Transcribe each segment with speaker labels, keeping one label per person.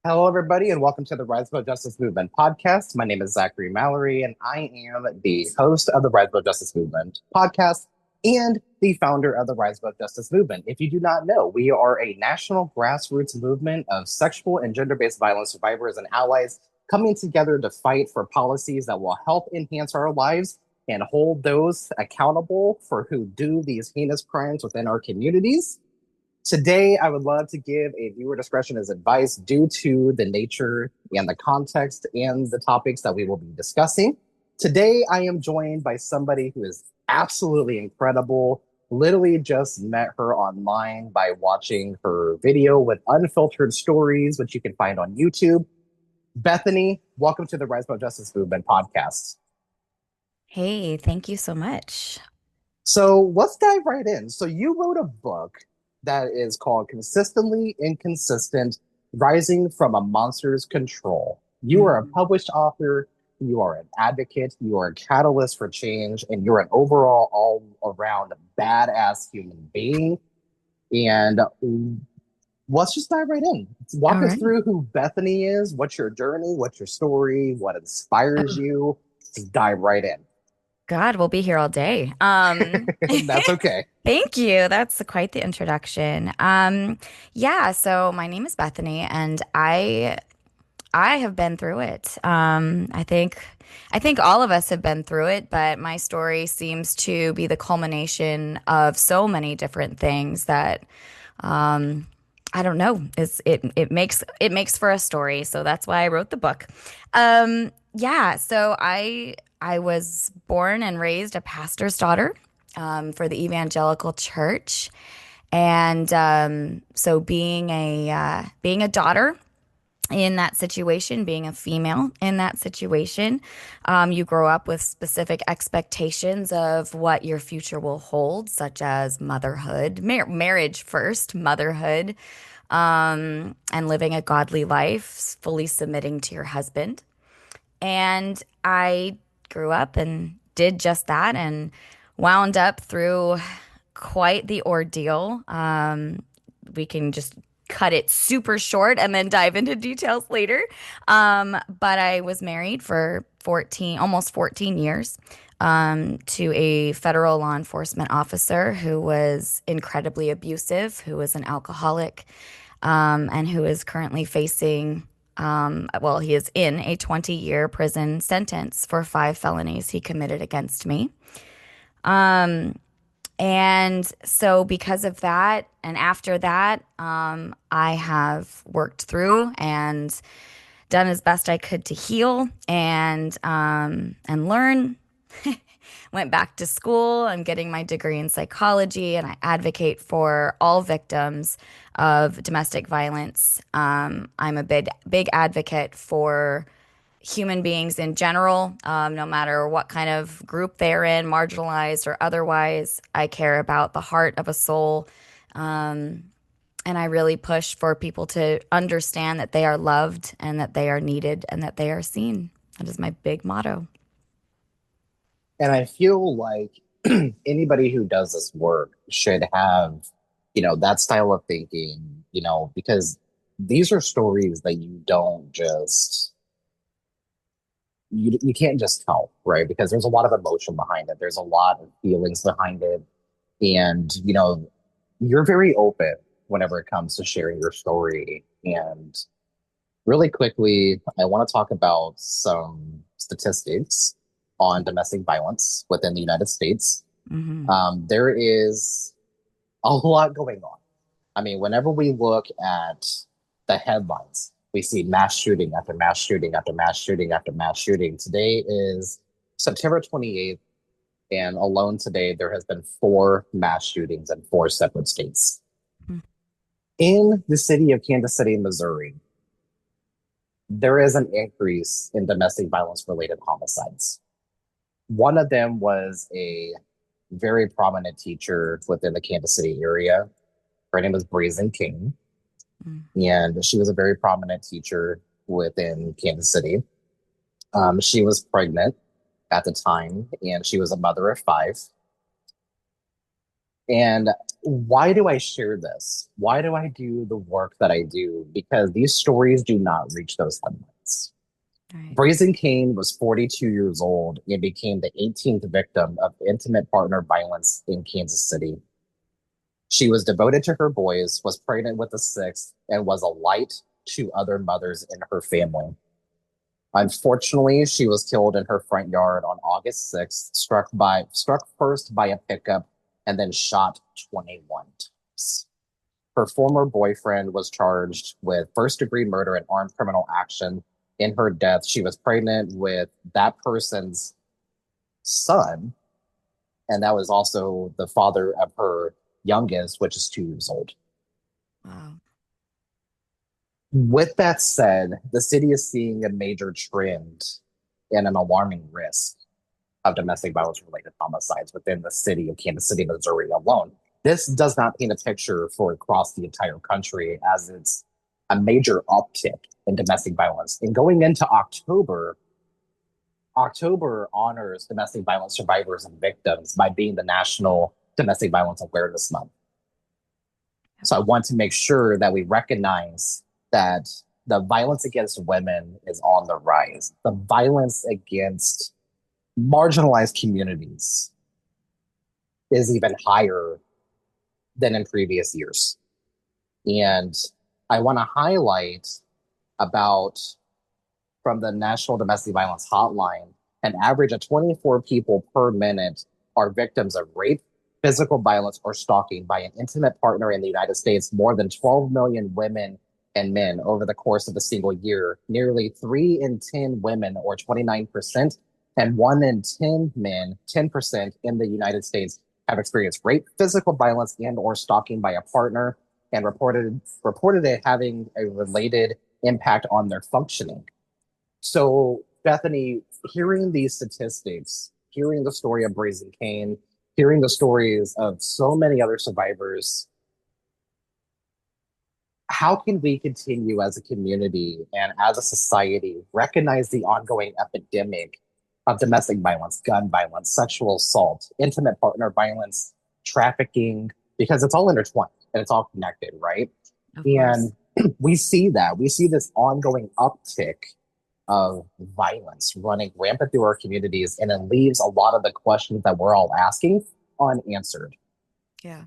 Speaker 1: Hello, everybody, and welcome to the Rise About Justice Movement podcast. My name is Zachary Mallory, and I am the host of the Rise About Justice Movement podcast and the founder of the Rise About Justice Movement. If you do not know, we are a national grassroots movement of sexual and gender based violence survivors and allies coming together to fight for policies that will help enhance our lives and hold those accountable for who do these heinous crimes within our communities. Today, I would love to give a viewer discretion as advice due to the nature and the context and the topics that we will be discussing. Today, I am joined by somebody who is absolutely incredible. Literally just met her online by watching her video with unfiltered stories, which you can find on YouTube. Bethany, welcome to the Rise About Justice Movement podcast.
Speaker 2: Hey, thank you so much.
Speaker 1: So let's dive right in. So you wrote a book that is called Consistently Inconsistent: Rising from a Monster's Control. You are a
Speaker 2: Mhm.
Speaker 1: published author, you are an advocate, you are a catalyst for change, and you're an overall, all around badass human being. And let's just dive right in.
Speaker 2: All
Speaker 1: Walk us
Speaker 2: right.
Speaker 1: through who Bethany is, what's your journey, what's your story, what inspires
Speaker 2: Oh,
Speaker 1: you. Just dive right in.
Speaker 2: God, we'll be here all day.
Speaker 1: That's okay.
Speaker 2: Thank you. That's quite the introduction. Yeah, so my name is Bethany and I have been through it. I think all of us have been through it, but my story seems to be the culmination of so many different things that um I don't know. It makes for a story, so that's why I wrote the book. Yeah, so I was born and raised a pastor's daughter for the evangelical church, and so being a daughter in that situation, being a female in that situation, you grow up with specific expectations of what your future will hold, such as motherhood, marriage first, motherhood, and living a godly life, fully submitting to your husband. And I grew up and did just that and wound up through quite the ordeal. We can just cut it super short and then dive into details later. But I was married for 14, almost 14 years, to a federal law enforcement officer who was incredibly abusive, who was an alcoholic, and who is currently facing, well, he is in a 20-year prison sentence for 5 felonies he committed against me. Um, and so, because of that, and after that, I have worked through and done as best I could to heal and learn. Went back to school. I'm getting my degree in psychology, and I advocate for all victims of domestic violence. I'm a big advocate for human beings in general, no matter what kind of group they're in, marginalized or otherwise. I care about the heart of a soul. Um, and I really push for people to understand that they are loved and that they are needed and that they are seen. That is my big motto.
Speaker 1: And I feel like anybody who does this work should have, that style of thinking, because these are stories that you don't just, you can't just tell, right? Because there's a lot of emotion behind it. There's a lot of feelings behind it. And, you're very open whenever it comes to sharing your story. And really quickly, I want to talk about some statistics on domestic violence within the United States.
Speaker 2: Hmm.
Speaker 1: There is a lot going on. I mean, whenever we look at the headlines, we see mass shooting after mass shooting after mass shooting after mass shooting. Today is September 28th, and alone today, there has been four mass shootings in four separate states. In the city of Kansas City, Missouri, there is an increase in domestic violence related homicides. One of them was a very prominent teacher within the Kansas City area. Her name was Brazen King, and she was a very prominent teacher within Kansas City. She was pregnant at the time, and she was a mother of five. And why do I share this? Why do I do the work that I do? Because these stories do not reach those headlines.
Speaker 2: Right.
Speaker 1: Brazen Kane was 42 years old and became the 18th victim of intimate partner violence in Kansas City. She was devoted to her boys, was pregnant with a sixth, and was a light to other mothers in her family. Unfortunately, she was killed in her front yard on August 6th, struck first by a pickup and then shot 21 times. Her former boyfriend was charged with first-degree murder and armed criminal action. In her death, she was pregnant with that person's son, and that was also the father of her youngest, which is 2 years old.
Speaker 2: Wow.
Speaker 1: With that said, the city is seeing a major trend and an alarming risk of domestic violence related homicides within the city of Kansas City, Missouri alone. This does not paint a picture for across the entire country, as it's a major uptick in domestic violence. And going into October, October honors domestic violence survivors and victims by being the National Domestic Violence Awareness Month. So I want to make sure that we recognize that the violence against women is on the rise. The violence against marginalized communities is even higher than in previous years. And I want to highlight about from the National Domestic Violence Hotline, an average of 24 people per minute are victims of rape, physical violence, or stalking by an intimate partner in the United States. More than 12 million women and men over the course of a single year. Nearly 3 in 10 women, or 29%, and 1 in 10 men, 10% in the United States, have experienced rape, physical violence, and or stalking by a partner, and reported it having a related impact on their functioning. So, Bethany, hearing these statistics, hearing the story of Brazen Kane, hearing the stories of so many other survivors, how can we continue as a community and as a society recognize the ongoing epidemic of domestic violence, gun violence, sexual assault, intimate partner violence, trafficking, because it's all intertwined and it's all connected, right?
Speaker 2: Of course.
Speaker 1: And we see that. We see this ongoing uptick of violence running rampant through our communities, and it leaves a lot of the questions that we're all asking unanswered.
Speaker 2: Yeah.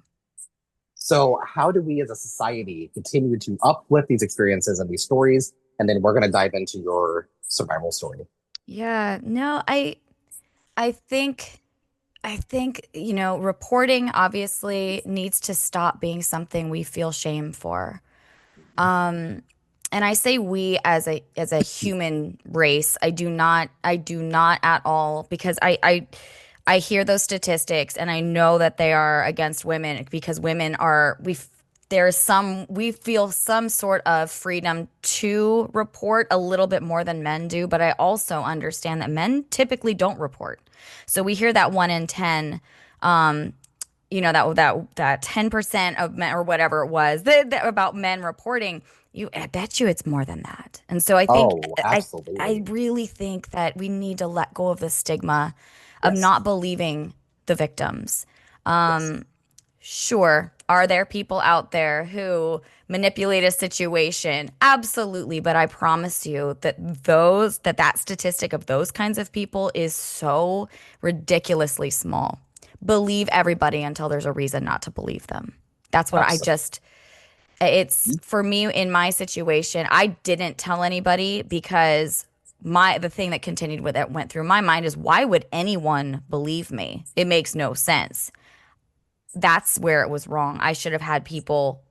Speaker 1: So, how do we as a society continue to uplift these experiences and these stories? And then we're going to dive into your survival story.
Speaker 2: Yeah. No, I think reporting obviously needs to stop being something we feel shame for. Um, and I say we as a human race. I do not at all, because I hear those statistics and I know that they are against women, because women are we feel some sort of freedom to report a little bit more than men do, but I also understand that men typically don't report. So we hear that 1 in 10, um, that 10% of men, or whatever it was, about men reporting. I bet you it's more than that. And so I think
Speaker 1: Oh,
Speaker 2: I
Speaker 1: absolutely.
Speaker 2: really think that we need to let go of the stigma of
Speaker 1: Yes.
Speaker 2: not believing the victims.
Speaker 1: Yes.
Speaker 2: Sure, are there people out there who manipulate a situation? Absolutely, but I promise you that that statistic of those kinds of people is so ridiculously small. Believe everybody until there's a reason not to believe them. That's what I
Speaker 1: Absolutely.
Speaker 2: just it's for me in my situation. I didn't tell anybody, because the thing that continued with it went through my mind is, why would anyone believe me? It makes no sense. That's where it was wrong. I should have had people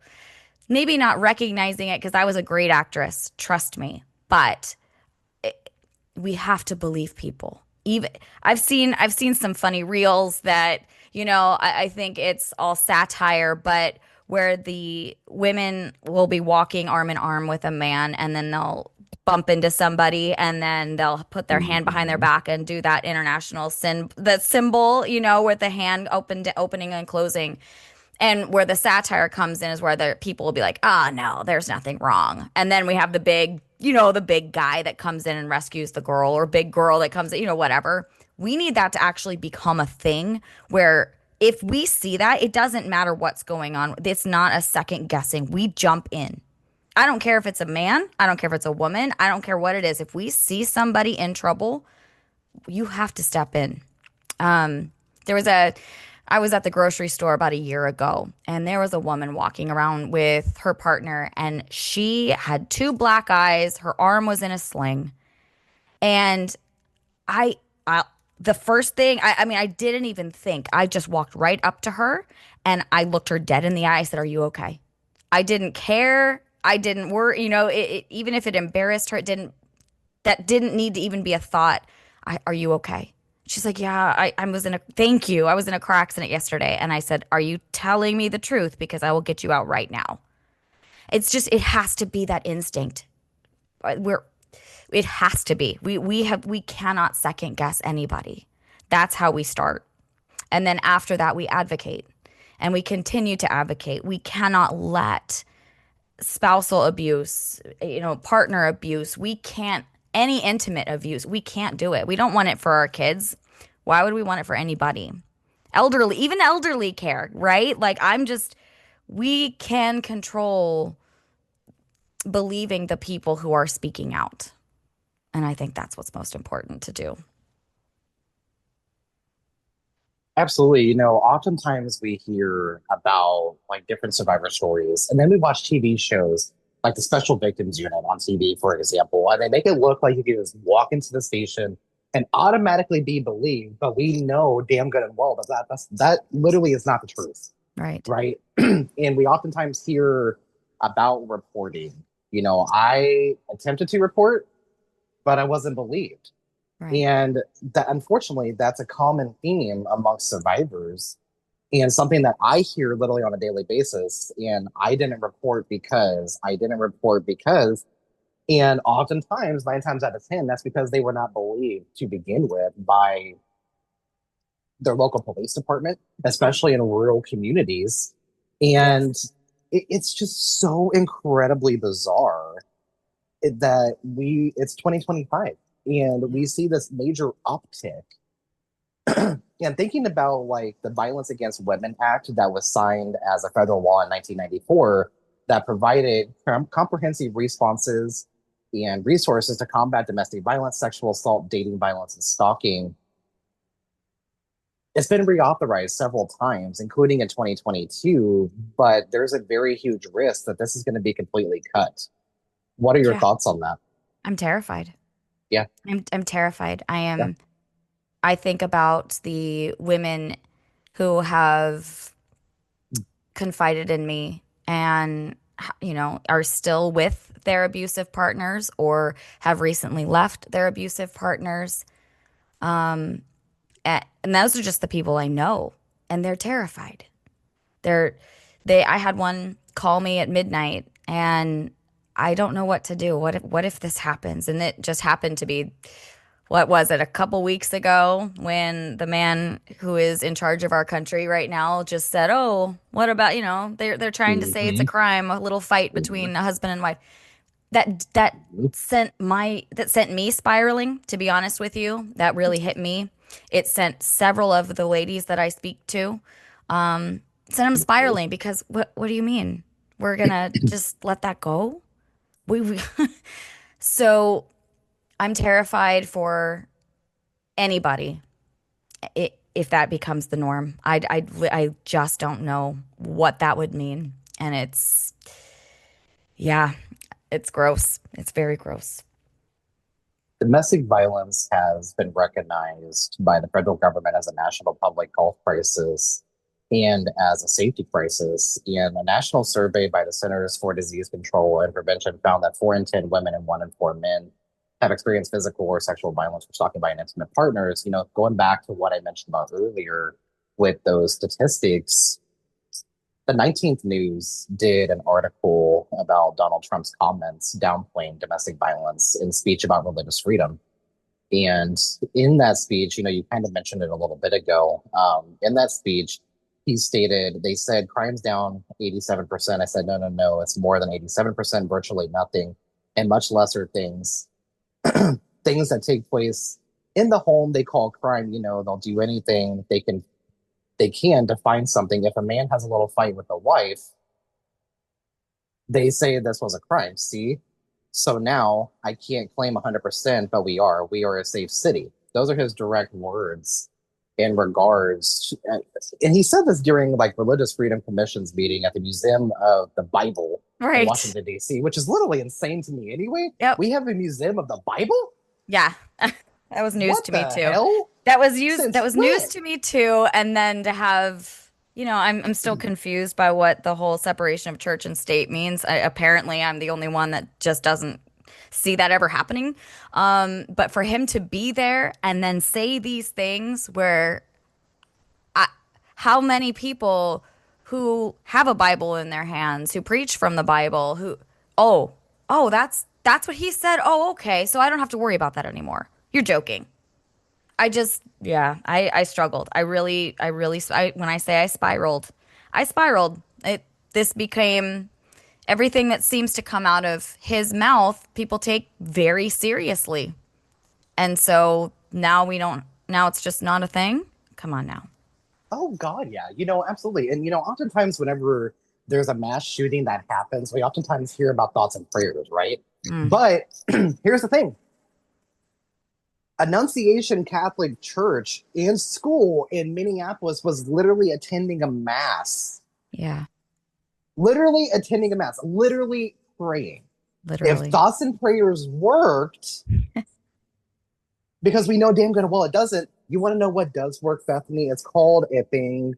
Speaker 2: maybe not recognizing it, because I was a great actress, trust me. But we have to believe people. Even I've seen some funny reels that, I think it's all satire, but where the women will be walking arm in arm with a man, and then they'll bump into somebody, and then they'll put their hand behind their
Speaker 1: Mhm.
Speaker 2: back and do that international the symbol, with the hand opening and closing. And where the satire comes in is where the people will be like, "Ah, no, there's nothing wrong." And then we have the big guy that comes in and rescues the girl, or big girl that comes in, whatever. We need that to actually become a thing where if we see that, it doesn't matter what's going on. It's not a second guessing. We jump in. I don't care if it's a man. I don't care if it's a woman. I don't care what it is. If we see somebody in trouble, you have to step in. Um, there was a, I was at the grocery store about a year ago, and there was a woman walking around with her partner, and she had two black eyes. Her arm was in a sling. And I, I the first thing, I mean, I didn't even think. I just walked right up to her and I looked her dead in the eye. I said, "Are you okay?" I didn't care. I didn't worry. Even if it embarrassed her, that didn't need to even be a thought. Are you okay? She's like, "Yeah, I was in a, thank you. I was in a car accident yesterday." And I said, "Are you telling me the truth? Because I will get you out right now." It's just, it has to be that instinct. We're It has to be. We cannot second guess anybody. That's how we start. And then after that we advocate. And we continue to advocate. We cannot let spousal abuse, partner abuse, we can't any intimate abuse, we can't do it. We don't want it for our kids. Why would we want it for anybody? Elderly, even elderly care, right? Like we can control believing the people who are speaking out. And I think that's what's most important to do.
Speaker 1: Absolutely. Oftentimes we hear about like different survivor stories, and then we watch TV shows like the Special Victims Unit on TV, for example, and they make it look like you can just walk into the station and automatically be believed. But we know damn good and well that literally is not the truth,
Speaker 2: Right.
Speaker 1: right? And we oftentimes hear about reporting. I attempted to report, but I wasn't believed.
Speaker 2: Right.
Speaker 1: And that, unfortunately, that's a common theme amongst survivors and something that I hear literally on a daily basis. And I didn't report because, and oftentimes, 9 times out of 10, that's because they were not believed to begin with by their local police department, especially in rural communities. And
Speaker 2: Yes.
Speaker 1: it's just so incredibly bizarre that it's 2025 and we see this major uptick. And thinking about like the Violence Against Women Act that was signed as a federal law in 1994 that provided comprehensive responses and resources to combat domestic violence, sexual assault, dating violence, and stalking. It's been reauthorized several times, including in 2022, but there's a very huge risk that this is going to be completely cut. What are your
Speaker 2: Yeah.
Speaker 1: thoughts on that?
Speaker 2: I'm terrified.
Speaker 1: Yeah,
Speaker 2: I'm terrified.
Speaker 1: yeah.
Speaker 2: I think about the women who have confided in me and are still with their abusive partners or have recently left their abusive partners. Um, and those are just the people I know, and they're terrified. They're I had one call me at midnight, and I don't know what to do. What if this happens? And it just happened to be, what was it, a couple weeks ago, when the man who is in charge of our country right now just said, "Oh, what about, they're trying to say it's a
Speaker 1: Mhm.
Speaker 2: crime, a little fight
Speaker 1: Mhm.
Speaker 2: between a husband and wife." That sent me spiraling, to be honest with you. That really hit me. It sent several of the ladies that I speak to, sent them spiraling, because what do you mean? We're gonna just let that go? We so I'm terrified for anybody, if that becomes the norm. I just don't know what that would mean. And yeah, it's gross. It's very gross.
Speaker 1: Domestic violence has been recognized by the federal government as a national public health crisis and as a safety crisis. And a national survey by the Centers for Disease Control and Prevention found that 4 in 10 women and 1 in 4 men have experienced physical or sexual violence for stalking by an intimate partners. Going back to what I mentioned about earlier with those statistics, the 19th News did an article about Donald Trump's comments downplaying domestic violence in speech about religious freedom. And in that speech, you kind of mentioned it a little bit ago. In that speech, they said crimes down 87%. I said, no, no, no, it's more than 87%, virtually nothing, and much lesser things, things that take place in the home, they call crime. They'll do anything they can they can to find something. If a man has a little fight with a wife, they say this was a crime. See? So now I can't claim 100%, but we are. We are a safe city. Those are his direct words in regards. And he said this during like Religious Freedom Commission's meeting at the Museum of the Bible in
Speaker 2: Right.
Speaker 1: Washington, D.C., which is literally insane to me anyway.
Speaker 2: Yep.
Speaker 1: We have a museum of the Bible?
Speaker 2: Yeah. That was news
Speaker 1: What
Speaker 2: to me
Speaker 1: the
Speaker 2: too.
Speaker 1: hell?
Speaker 2: That
Speaker 1: Since
Speaker 2: was news
Speaker 1: when?
Speaker 2: to me too. And then to have, I'm still confused by what the whole separation of church and state means. Apparently, I'm the only one that just doesn't see that ever happening. But for him to be there and then say these things where how many people who have a Bible in their hands, who preach from the Bible, oh, that's what he said. Oh, okay. So I don't have to worry about that anymore. You're joking. Yeah, I struggled. When I say I spiraled. This became everything that seems to come out of his mouth, people take very seriously. And so now it's just not a thing. Come on now.
Speaker 1: Oh God, yeah. Absolutely. And oftentimes whenever there's a mass shooting that happens, we oftentimes hear about thoughts and prayers, right?
Speaker 2: Mm.
Speaker 1: But here's the thing. Annunciation Catholic Church and school in Minneapolis was literally attending a mass.
Speaker 2: Yeah,
Speaker 1: Literally attending a mass, literally praying. If
Speaker 2: literally.
Speaker 1: thoughts and prayers worked, because we know damn good and well it doesn't. You want to know what does work, Bethany? It's called a thing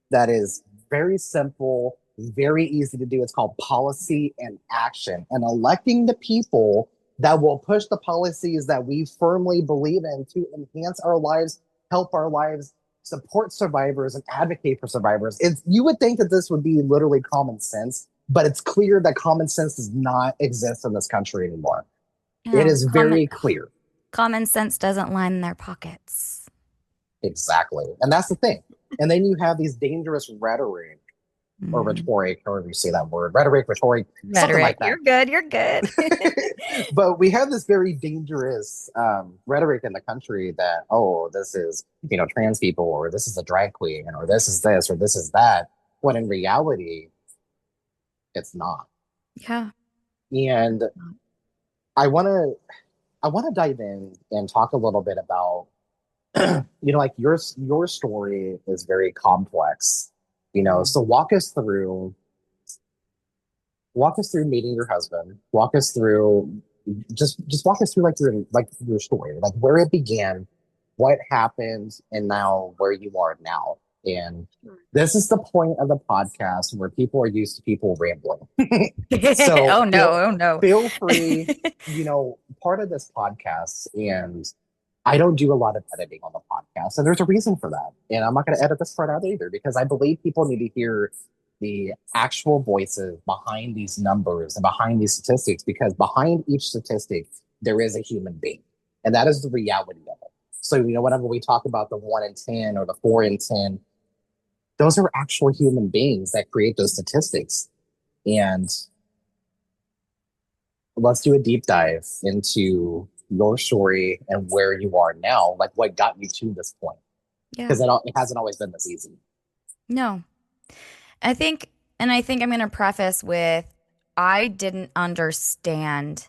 Speaker 1: that is very simple, very easy to do. It's called policy and action, and electing the people that will push the policies that we firmly believe in to enhance our lives, help our lives, support survivors, and advocate for survivors. You would think that this would be literally common sense, but it's clear that common sense does not exist in this country anymore. It
Speaker 2: No,
Speaker 1: is very clear.
Speaker 2: common sense doesn't line their pockets.
Speaker 1: Exactly. And that's the thing. And then you have these dangerous rhetoric or
Speaker 2: Mm.
Speaker 1: rhetoric, however you say that word, rhetoric, rhetoric, something
Speaker 2: Rhetoric.
Speaker 1: like
Speaker 2: You're
Speaker 1: that.
Speaker 2: good. You're good.
Speaker 1: But we have this very dangerous rhetoric in the country that, oh, this is, trans people, or this is a drag queen, or this is this, or this is that. When in reality, it's not.
Speaker 2: Yeah.
Speaker 1: And I want to, I want to dive in and talk a little bit about, like your story is very complex.
Speaker 2: Mm.
Speaker 1: So walk us through meeting your husband. Walk us through just walk us through your story, like where it began, what happened, and now where you are now. And this is the point of the podcast where people are used to people rambling. So
Speaker 2: Oh no. Oh no.
Speaker 1: feel free, part of this podcast, and I don't do a lot of editing on the podcast, and there's a reason for that. And I'm not going to edit this part out either because I believe people need to hear the actual voices behind these numbers and behind these statistics, because behind each statistic, there is a human being. And that is the reality of it. So, whenever we talk about the 1 in 10 or the 4 in 10, those are actual human beings that create those statistics. And let's do a deep dive into your story and where you are now, like what got you to this point,
Speaker 2: Yeah.
Speaker 1: because it hasn't always been this easy.
Speaker 2: No. I think, and I think I'm going to preface with I didn't understand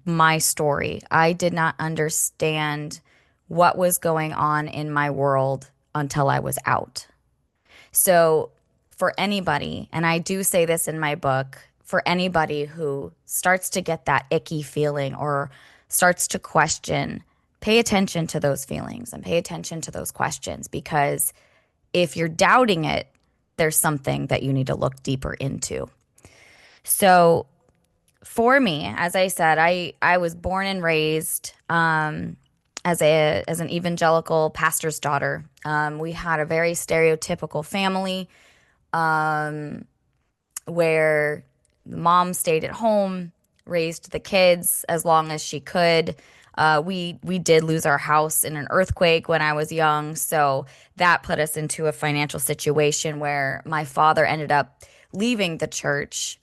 Speaker 2: my story. I did not understand what was going on in my world until I was out. So, for anybody, and I do say this in my book, for anybody who starts to get that icky feeling or starts to question, pay attention to those feelings and pay attention to those questions, because if you're doubting it, there's something that you need to look deeper into. So, for me, as I said, I was born and raised as an evangelical pastor's daughter. We had a very stereotypical family where the mom stayed at home, raised the kids as long as she could. We did lose our house in an earthquake when I was young, so that put us into a financial situation where my father ended up leaving the church.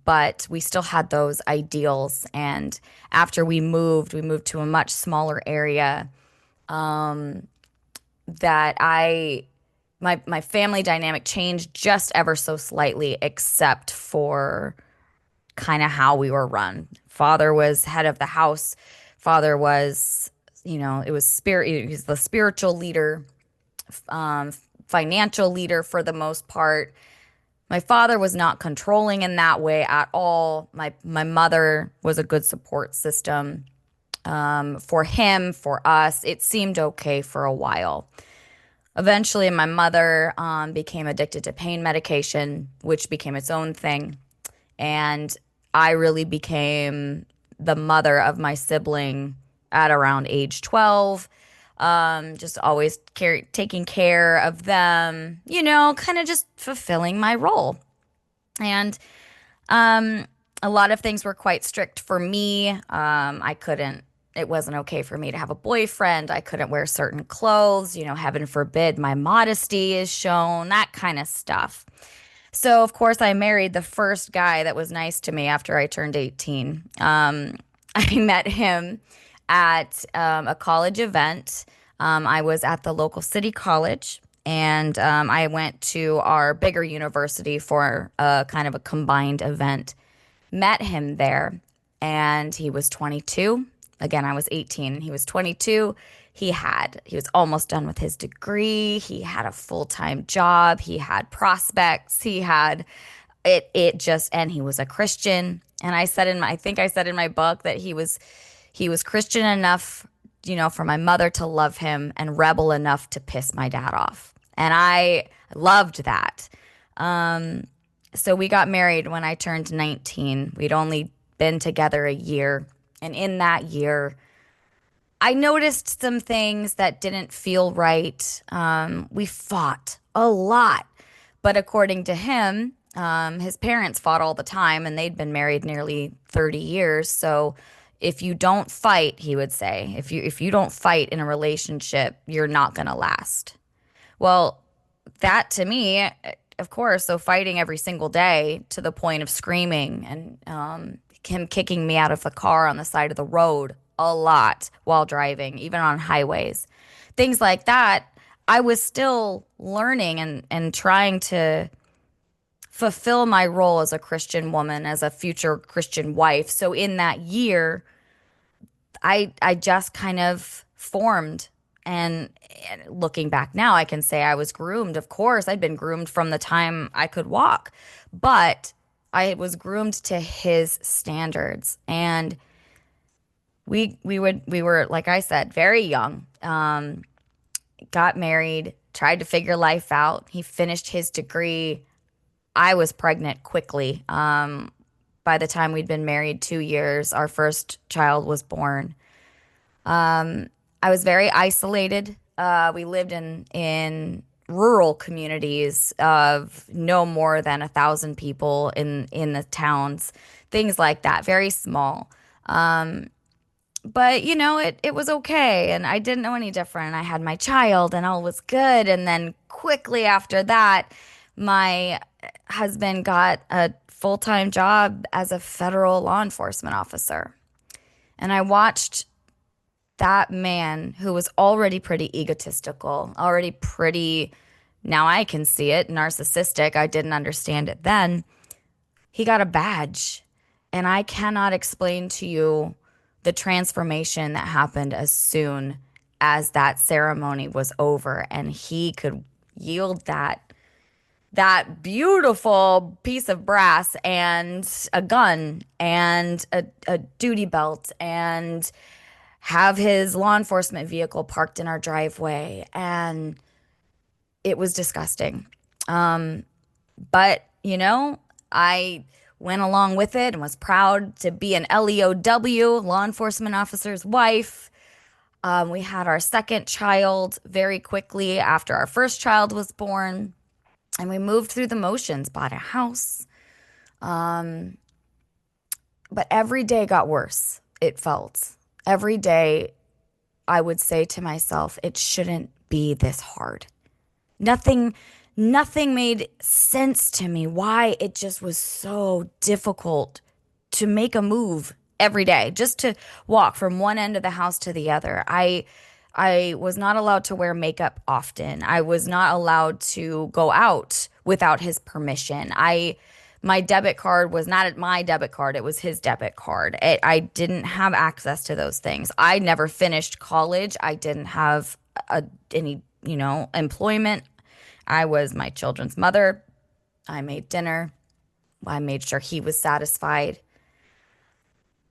Speaker 2: But we still had those ideals. And after we moved to a much smaller area. that my family dynamic changed just ever so slightly, except for kind of how we were run. Father was head of the house. Father was, it was spirit. He's the spiritual leader, um, financial leader for the most part. My father was not controlling in that way at all. My mother was a good support system for him, for us. It seemed okay for a while. Eventually, my mother became addicted to pain medication, which became its own thing. And I really became the mother of my sibling at around age 12. Just always taking care of them, kind of just fulfilling my role. And um, a lot of things were quite strict for me. It wasn't okay for me to have a boyfriend. I couldn't wear certain clothes, heaven forbid my modesty is shown, that kind of stuff. So, of course, I married the first guy that was nice to me after I turned 18. I met him at a college event. I was at the local city college, and I went to our bigger university for a kind of a combined event. Met him there, and he was 22. Again, I was 18, and he was 22. He was almost done with his degree. He had a full-time job. He had prospects. He had and he was a Christian. And I think I said in my book that he was Christian enough, for my mother to love him and rebel enough to piss my dad off. And I loved that. So we got married when I turned 19. We'd only been together a year. And in that year, I noticed some things that didn't feel right. We fought a lot. But according to him, his parents fought all the time, and they'd been married nearly 30 years. So if you don't fight, he would say, if you don't fight in a relationship, you're not going to last. Well, that to me, of course, so fighting every single day to the point of screaming and him kicking me out of the car on the side of the road a lot while driving, even on highways. Things like that, I was still learning and trying to fulfill my role as a Christian woman, as a future Christian wife. So in that year, I just kind of formed. And looking back now, I can say I was groomed. Of course, I'd been groomed from the time I could walk, but I was groomed to his standards. And we were, like I said, very young. Got married, tried to figure life out. He finished his degree. I was pregnant quickly. By the time we'd been married 2 years, our first child was born. I was very isolated. We lived in rural communities of no more than 1,000 people in the towns, things like that, very small. But it was okay, and I didn't know any different. I had my child, and all was good. And then quickly after that, my husband got a full-time job as a federal law enforcement officer. And I watched that man who was already pretty egotistical, already pretty, now I can see it, narcissistic. I didn't understand it then. He got a badge. And I cannot explain to you the transformation that happened as soon as that ceremony was over and he could yield that beautiful piece of brass and a gun and a duty belt and have his law enforcement vehicle parked in our driveway. And it was disgusting. But, I went along with it and was proud to be an LEOW, law enforcement officer's wife. We had our second child very quickly after our first child was born. And we moved through the motions, bought a house. But every day got worse, it felt. Every day I would say to myself, it shouldn't be this hard. Nothing made sense to me why it just was so difficult to make a move every day, just to walk from one end of the house to the other. I I was not allowed to wear makeup often. I was not allowed to go out without his permission. My debit card was not my debit card, it was his debit card. I didn't have access to those things. I never finished college. I didn't have any, employment. I was my children's mother. I made dinner. I made sure he was satisfied.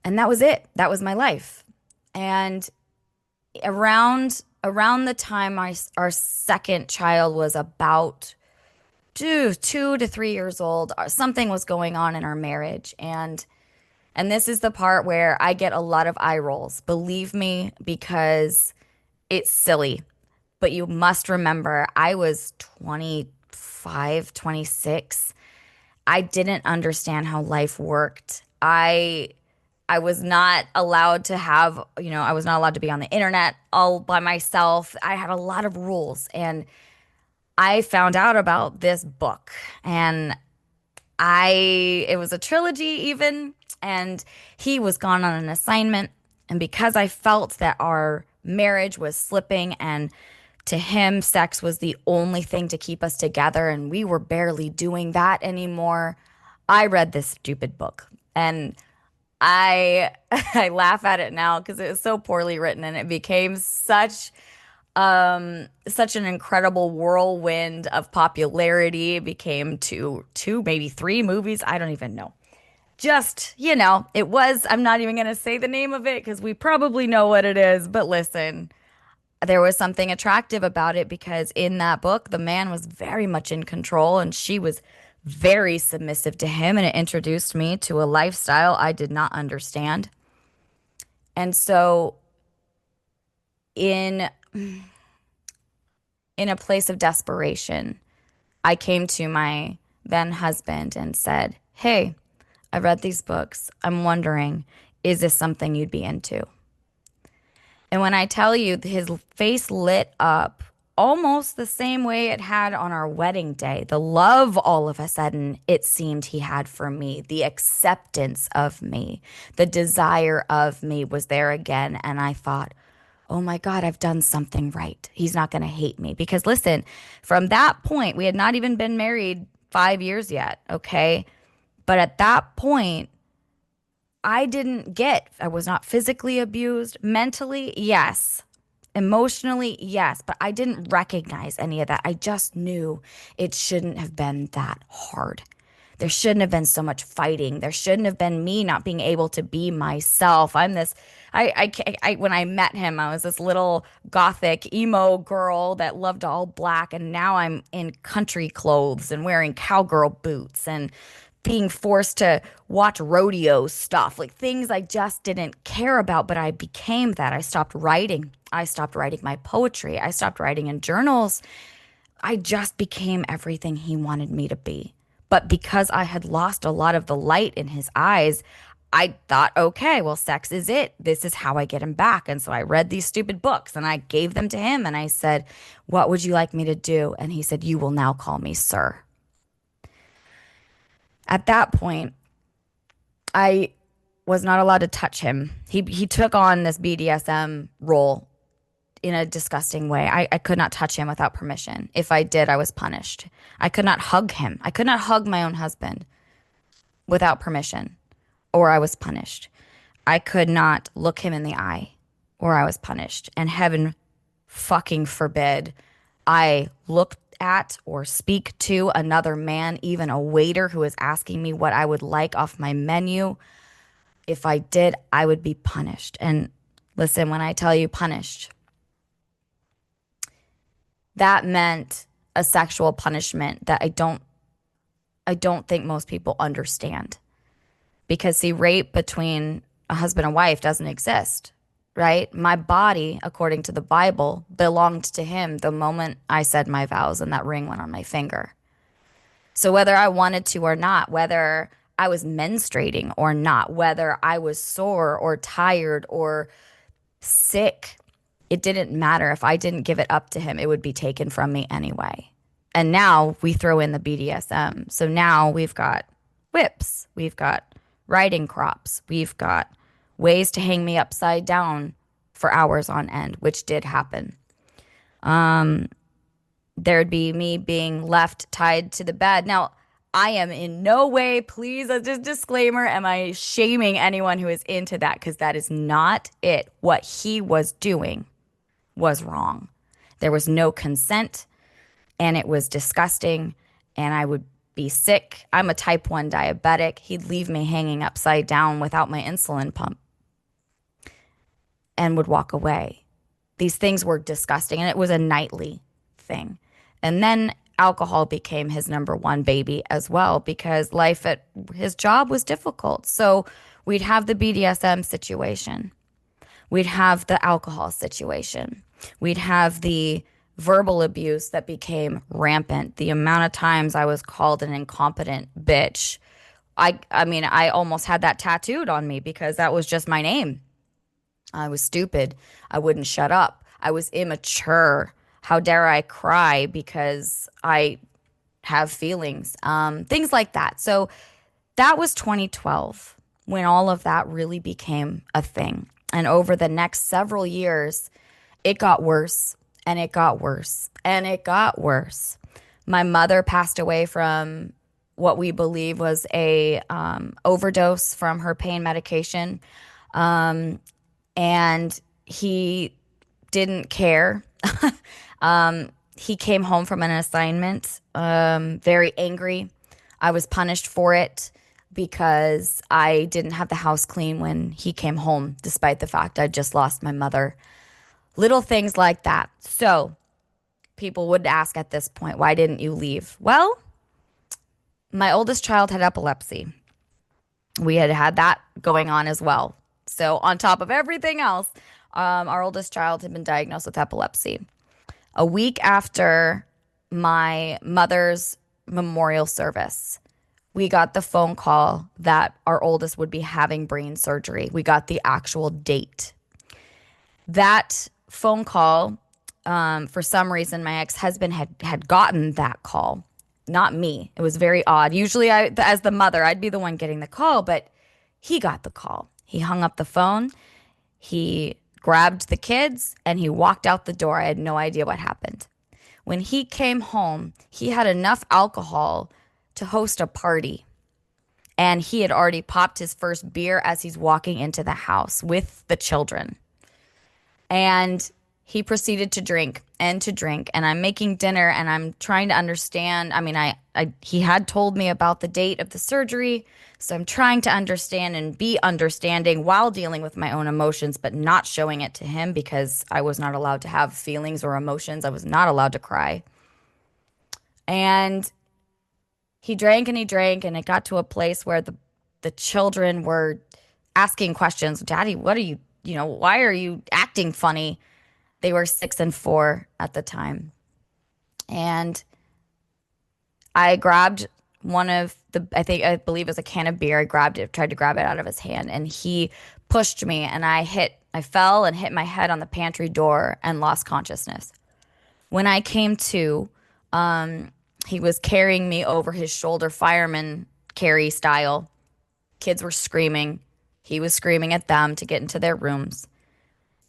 Speaker 2: And that was it. That was my life. And around the time our second child was about 2 to 3 years old, something was going on in our marriage. And this is the part where I get a lot of eye rolls. Believe me, because it's silly. But you must remember, I was 25, 26. I didn't understand how life worked. I was not allowed to have, I was not allowed to be on the internet all by myself. I had a lot of rules, and I found out about this book, and it was a trilogy even, and he was gone on an assignment. And because I felt that our marriage was slipping, and to him, sex was the only thing to keep us together, and we were barely doing that anymore, I read this stupid book. And I I laugh at it now because it was so poorly written, and it became such an incredible whirlwind of popularity. It became two, maybe three movies. I don't even know. Just, it was, I'm not even going to say the name of it because we probably know what it is. But listen, there was something attractive about it because in that book, the man was very much in control and she was very submissive to him. And it introduced me to a lifestyle I did not understand. And so in a place of desperation, I came to my then husband and said, "Hey, I read these books. I'm wondering, is this something you'd be into?" And when I tell you, his face lit up almost the same way it had on our wedding day. The love all of a sudden it seemed he had for me, the acceptance of me, the desire of me was there again. And I thought, oh my God, I've done something right. He's not going to hate me. Because listen, from that point, we had not even been married 5 years yet, okay? But at that point, I was not physically abused. Mentally, yes. Emotionally, yes. But I didn't recognize any of that. I just knew it shouldn't have been that hard. There shouldn't have been so much fighting. There shouldn't have been me not being able to be myself. When I met him, I was this little gothic emo girl that loved all black. And now I'm in country clothes and wearing cowgirl boots and being forced to watch rodeo stuff, like things I just didn't care about, but I became that. I stopped writing. I stopped writing my poetry. I stopped writing in journals. I just became everything he wanted me to be. But because I had lost a lot of the light in his eyes, I thought, okay, well, sex is it. This is how I get him back. And so I read these stupid books and I gave them to him and I said, "What would you like me to do?" And he said, "You will now call me sir." At that point, I was not allowed to touch him. He took on this BDSM role in a disgusting way. I could not touch him without permission. If I did, I was punished. I could not hug him. I could not hug my own husband without permission, or I was punished. I could not look him in the eye, or I was punished. And heaven fucking forbid I looked at or speak to another man, even a waiter who is asking me what I would like off my menu. If I did, I would be punished. And listen, when I tell you punished, that meant a sexual punishment that I don't think most people understand. Because see, rape between a husband and wife doesn't exist, right? My body, according to the Bible, belonged to him the moment I said my vows and that ring went on my finger. So whether I wanted to or not, whether I was menstruating or not, whether I was sore or tired or sick, it didn't matter. If I didn't give it up to him, it would be taken from me anyway. And now we throw in the BDSM. So now we've got whips, we've got riding crops, we've got ways to hang me upside down for hours on end, which did happen. Um, there'd be me being left tied to the bed. Now, I am in no way, please, as a disclaimer, am I shaming anyone who is into that, because that is not it. What he was doing was wrong. There was no consent, and it was disgusting, and I would be sick. I'm a type 1 diabetic. He'd leave me hanging upside down without my insulin pump and would walk away. These things were disgusting, and it was a nightly thing. And then alcohol became his number one baby as well, because life at his job was difficult. So we'd have the BDSM situation. We'd have the alcohol situation. We'd have the verbal abuse that became rampant. The amount of times I was called an incompetent bitch. I mean, I almost had that tattooed on me because that was just my name. I was stupid. I wouldn't shut up. I was immature. How dare I cry because I have feelings? Things like that. So that was 2012 when all of that really became a thing. And over the next several years, it got worse and it got worse and it got worse. My mother passed away from what we believe was a overdose from her pain medication. Um, and he didn't care. He came home from an assignment, very angry. I was punished for it because I didn't have the house clean when he came home, despite the fact I just lost my mother. Little things like that. So people would ask at this point, why didn't you leave? Well, my oldest child had epilepsy. We had had that going on as well. So on top of everything else, our oldest child had been diagnosed with epilepsy. A week after my mother's memorial service, we got the phone call that our oldest would be having brain surgery. We got the actual date. That phone call, for some reason, my ex-husband had gotten that call, not me. It was very odd. Usually, as the mother, I'd be the one getting the call, but he got the call. He hung up the phone. He grabbed the kids and he walked out the door. I had no idea what happened. When he came home, he had enough alcohol to host a party. And he had already popped his first beer as he's walking into the house with the children. And he proceeded to drink and to drink. And I'm making dinner and I'm trying to understand. I mean, he had told me about the date of the surgery. So I'm trying to understand and be understanding while dealing with my own emotions, but not showing it to him because I was not allowed to have feelings or emotions. I was not allowed to cry. And he drank and he drank, and it got to a place where the children were asking questions. Daddy, what are you, why are you acting funny? They were 6 and 4 at the time. And I grabbed one of I believe it was a can of beer. I grabbed it, tried to grab it out of his hand, and he pushed me, and I fell and hit my head on the pantry door and lost consciousness. When I came to, he was carrying me over his shoulder, fireman carry style. Kids were screaming. He was screaming at them to get into their rooms.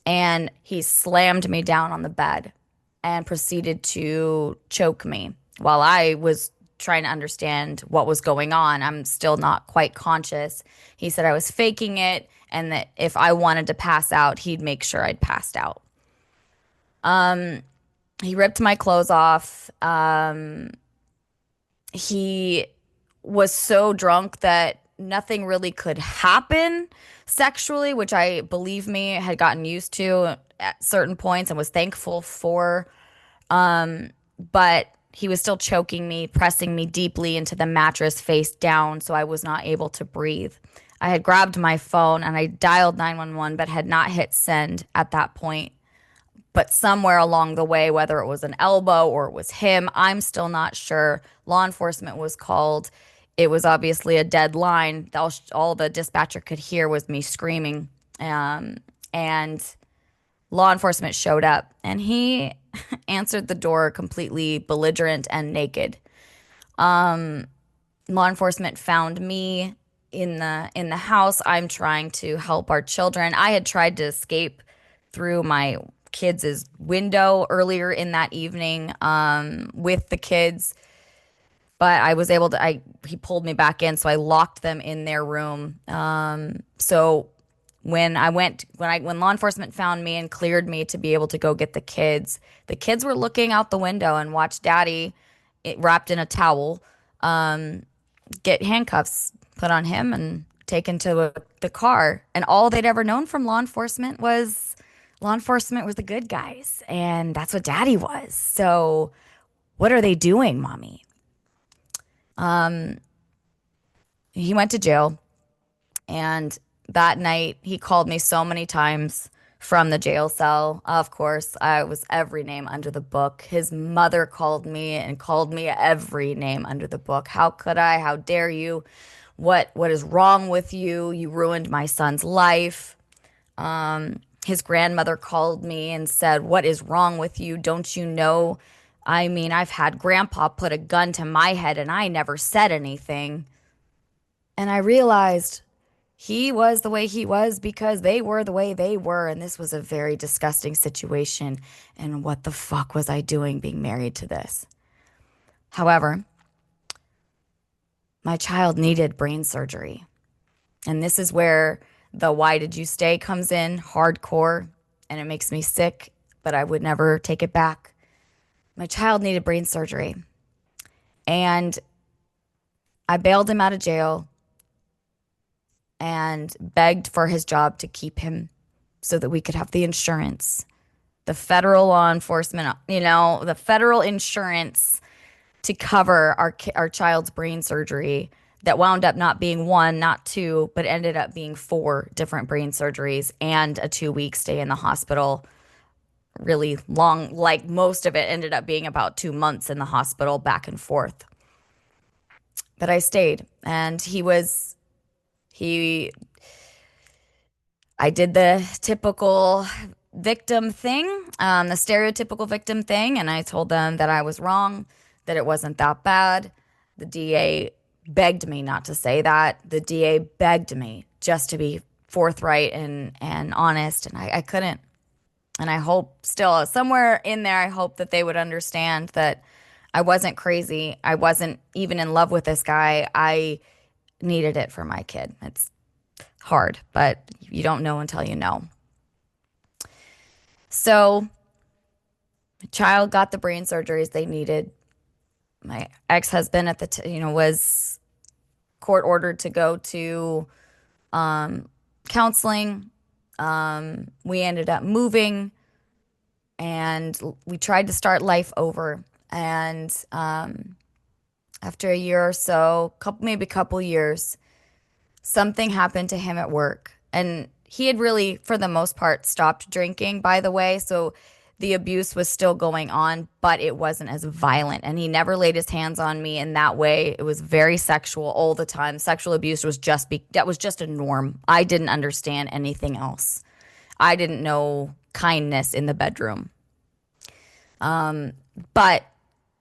Speaker 2: And he slammed me down on the bed and proceeded to choke me while I was trying to understand what was going on. I'm still not quite conscious. He said I was faking it and that if I wanted to pass out, he'd make sure I'd passed out. He ripped my clothes off. He was so drunk that nothing really could happen sexually, which I, believe me, had gotten used to at certain points and was thankful for. But he was still choking me, pressing me deeply into the mattress face down, so I was not able to breathe. I had grabbed my phone and I dialed 911, but had not hit send at that point. But somewhere along the way, whether it was an elbow or it was him, I'm still not sure. Law enforcement was called. It was obviously a dead line. All the dispatcher could hear was me screaming. And law enforcement showed up, and he answered the door completely belligerent and naked. Law enforcement found me in the house. I'm trying to help our children. I had tried to escape through my kids' window earlier in that evening with the kids, but I was able to, he pulled me back in, so I locked them in their room. So when law enforcement found me and cleared me to be able to go get the kids were looking out the window and watched daddy wrapped in a towel, get handcuffs put on him and taken to the car. And all they'd ever known from law enforcement was the good guys. And that's what daddy was. So what are they doing, mommy? He went to jail, and that night he called me so many times from the jail cell. Of course, I was every name under the book. His mother called me and called me every name under the book. How could I? How dare you? What is wrong with you? You ruined my son's life. His grandmother called me and said, "What is wrong with you? Don't you know? I mean, I've had grandpa put a gun to my head and I never said anything." And I realized he was the way he was because they were the way they were. And this was a very disgusting situation. And what the fuck was I doing being married to this? However, my child needed brain surgery. And this is where the why did you stay comes in hardcore. And it makes me sick, but I would never take it back. My child needed brain surgery. And I bailed him out of jail and begged for his job to keep him so that we could have the insurance, the federal law enforcement, the federal insurance to cover our child's brain surgery that wound up not being one, not two, but ended up being 4 different brain surgeries and a 2-week stay in the hospital. Really long, like most of it ended up being about 2 months in the hospital back and forth. But I stayed, and I did the typical victim thing, the stereotypical victim thing, and I told them that I was wrong, that it wasn't that bad. The DA begged me not to say that. The DA begged me just to be forthright and honest, and I couldn't. And I hope still somewhere in there, I hope that they would understand that I wasn't crazy. I wasn't even in love with this guy. I needed it for my kid. It's hard, but you don't know until you know. So the child got the brain surgeries they needed. My ex-husband at was court ordered to go to counseling. We ended up moving, and we tried to start life over. And after a year or so, maybe a couple years, something happened to him at work. And he had really, for the most part, stopped drinking, by the way. So the abuse was still going on, but it wasn't as violent. And he never laid his hands on me in that way. It was very sexual all the time. Sexual abuse was that was just a norm. I didn't understand anything else. I didn't know kindness in the bedroom. But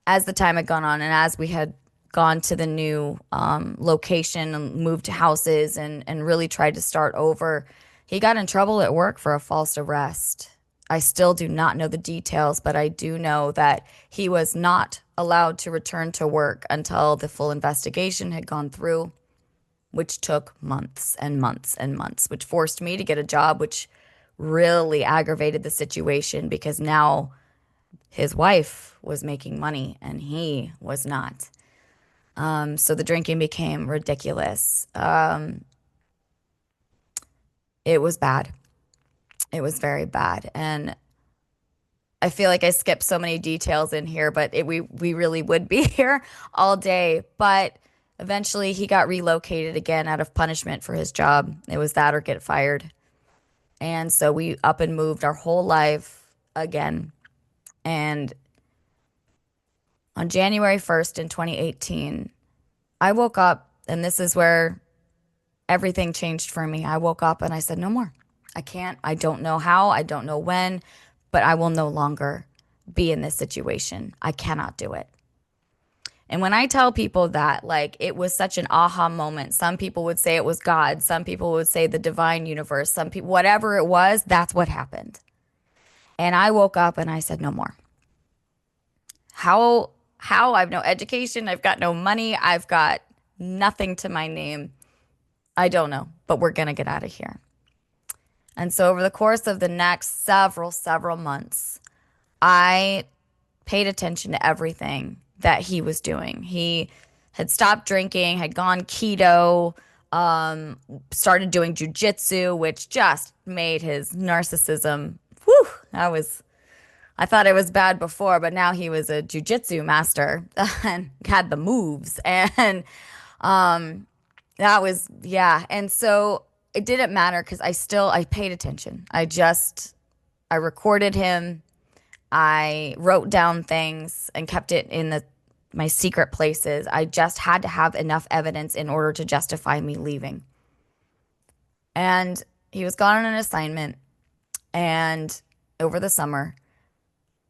Speaker 2: as the time had gone on, and as we had gone to the new location and moved to houses and really tried to start over, he got in trouble at work for a false arrest. I still do not know the details, but I do know that he was not allowed to return to work until the full investigation had gone through, which took months and months and months, which forced me to get a job, which really aggravated the situation because now his wife was making money and he was not. So the drinking became ridiculous. It was bad. It was very bad. And I feel like I skipped so many details in here, but we really would be here all day. But eventually he got relocated again out of punishment for his job. It was that or get fired. And so we up and moved our whole life again. And on January 1st in 2018, I woke up, and this is where everything changed for me. I woke up and I said, no more. I can't. I don't know how. I don't know when, but I will no longer be in this situation. I cannot do it. And when I tell people that, like, it was such an aha moment, some people would say it was God. Some people would say the divine universe. Some people, whatever it was, that's what happened. And I woke up and I said, no more. How, how? I have no education. I've got no money. I've got nothing to my name. I don't know, but we're going to get out of here. And so over the course of the next several months, I paid attention to everything that he was doing. He had stopped drinking, had gone keto, started doing jujitsu, which just made his narcissism. Whew, I thought it was bad before, but now he was a jujitsu master and had the moves. And that was, yeah. And so it didn't matter because I paid attention. I recorded him. I wrote down things and kept it in my secret places. I just had to have enough evidence in order to justify me leaving. And he was gone on an assignment. And over the summer,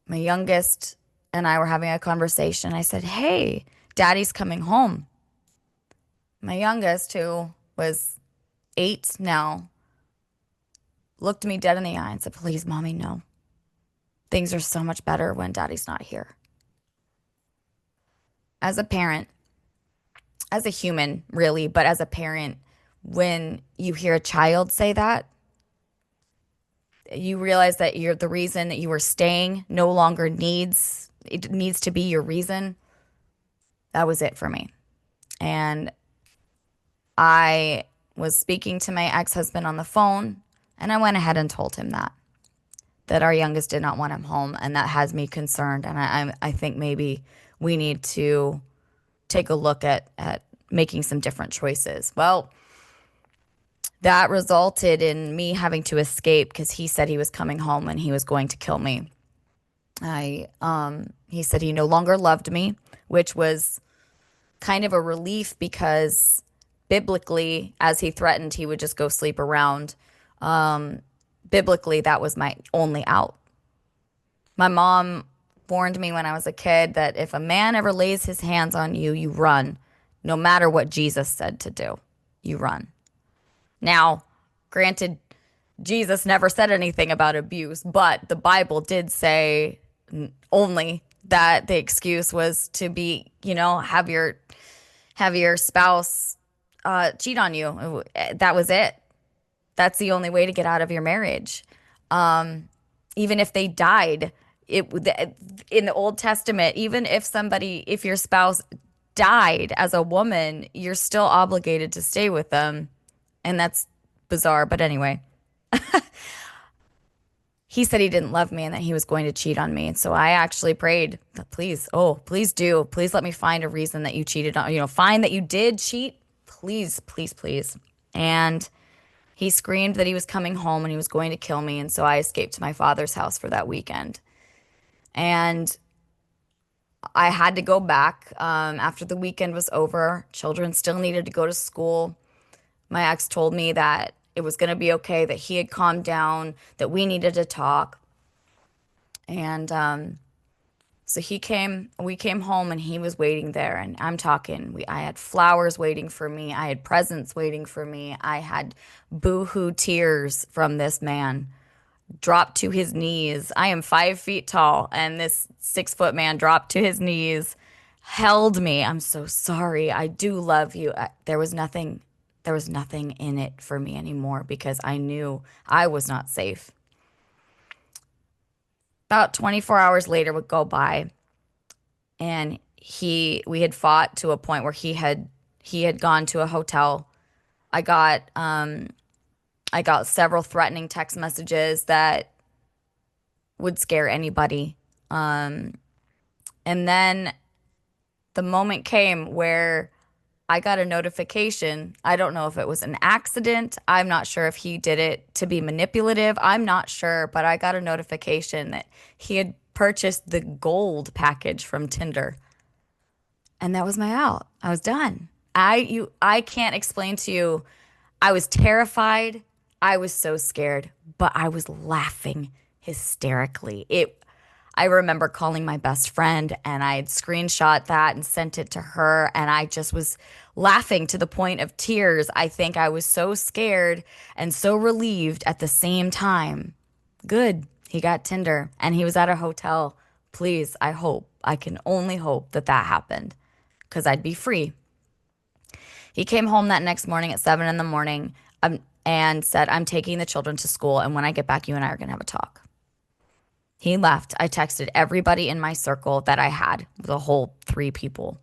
Speaker 2: my youngest and I were having a conversation. I said, hey, daddy's coming home. My youngest, who was 8 now, looked me dead in the eye and said, please, mommy, no. Things are so much better when daddy's not here. As a parent, as a human, really, but as a parent, when you hear a child say that, you realize that the reason that you are staying no longer needs to be your reason. That was it for me. And I was speaking to my ex-husband on the phone, and I went ahead and told him that our youngest did not want him home, and that has me concerned. And I think maybe we need to take a look at making some different choices. Well, that resulted in me having to escape because he said he was coming home and he was going to kill me. He said he no longer loved me, which was kind of a relief because biblically, as he threatened, he would just go sleep around. Biblically, that was my only out. My mom warned me when I was a kid that if a man ever lays his hands on you, you run. No matter what Jesus said to do, you run. Now, granted, Jesus never said anything about abuse, but the Bible did say only that the excuse was to be, have your spouse cheat on you. That was it. That's the only way to get out of your marriage. Even if they died, in the Old Testament, even if your spouse died as a woman, you're still obligated to stay with them. And that's bizarre. But anyway, he said he didn't love me and that he was going to cheat on me. And so I actually prayed, please do. Please let me find a reason that you cheated on, find that you did cheat. Please, please, please. And he screamed that he was coming home and he was going to kill me. And so I escaped to my father's house for that weekend. And I had to go back after the weekend was over. Children still needed to go to school. My ex told me that it was going to be okay, that he had calmed down, that we needed to talk. And so we came home and he was waiting there. And I'm talking, I had flowers waiting for me. I had presents waiting for me. I had boohoo tears from this man. Dropped to his knees. I am 5 feet tall, and this 6-foot man dropped to his knees, held me. I'm so sorry. I do love you. There was nothing in it for me anymore because I knew I was not safe. About 24 hours later would go by, and we had fought to a point where he had gone to a hotel. I got several threatening text messages that would scare anybody. And then the moment came where I got a notification. I don't know if it was an accident. I'm not sure if he did it to be manipulative. I'm not sure, but I got a notification that he had purchased the gold package from Tinder. And that was my out. I was done. I can't explain to you. I was terrified. I was so scared, but I was laughing hysterically. I remember calling my best friend and I had screenshot that and sent it to her, and I just was laughing to the point of tears. I think I was so scared and so relieved at the same time. Good. He got Tinder and he was at a hotel. Please, I hope, I can only hope that that happened because I'd be free. He came home that next morning at 7 in the morning and said, I'm taking the children to school. And when I get back, you and I are going to have a talk. He left. I texted everybody in my circle that I had, the whole 3 people.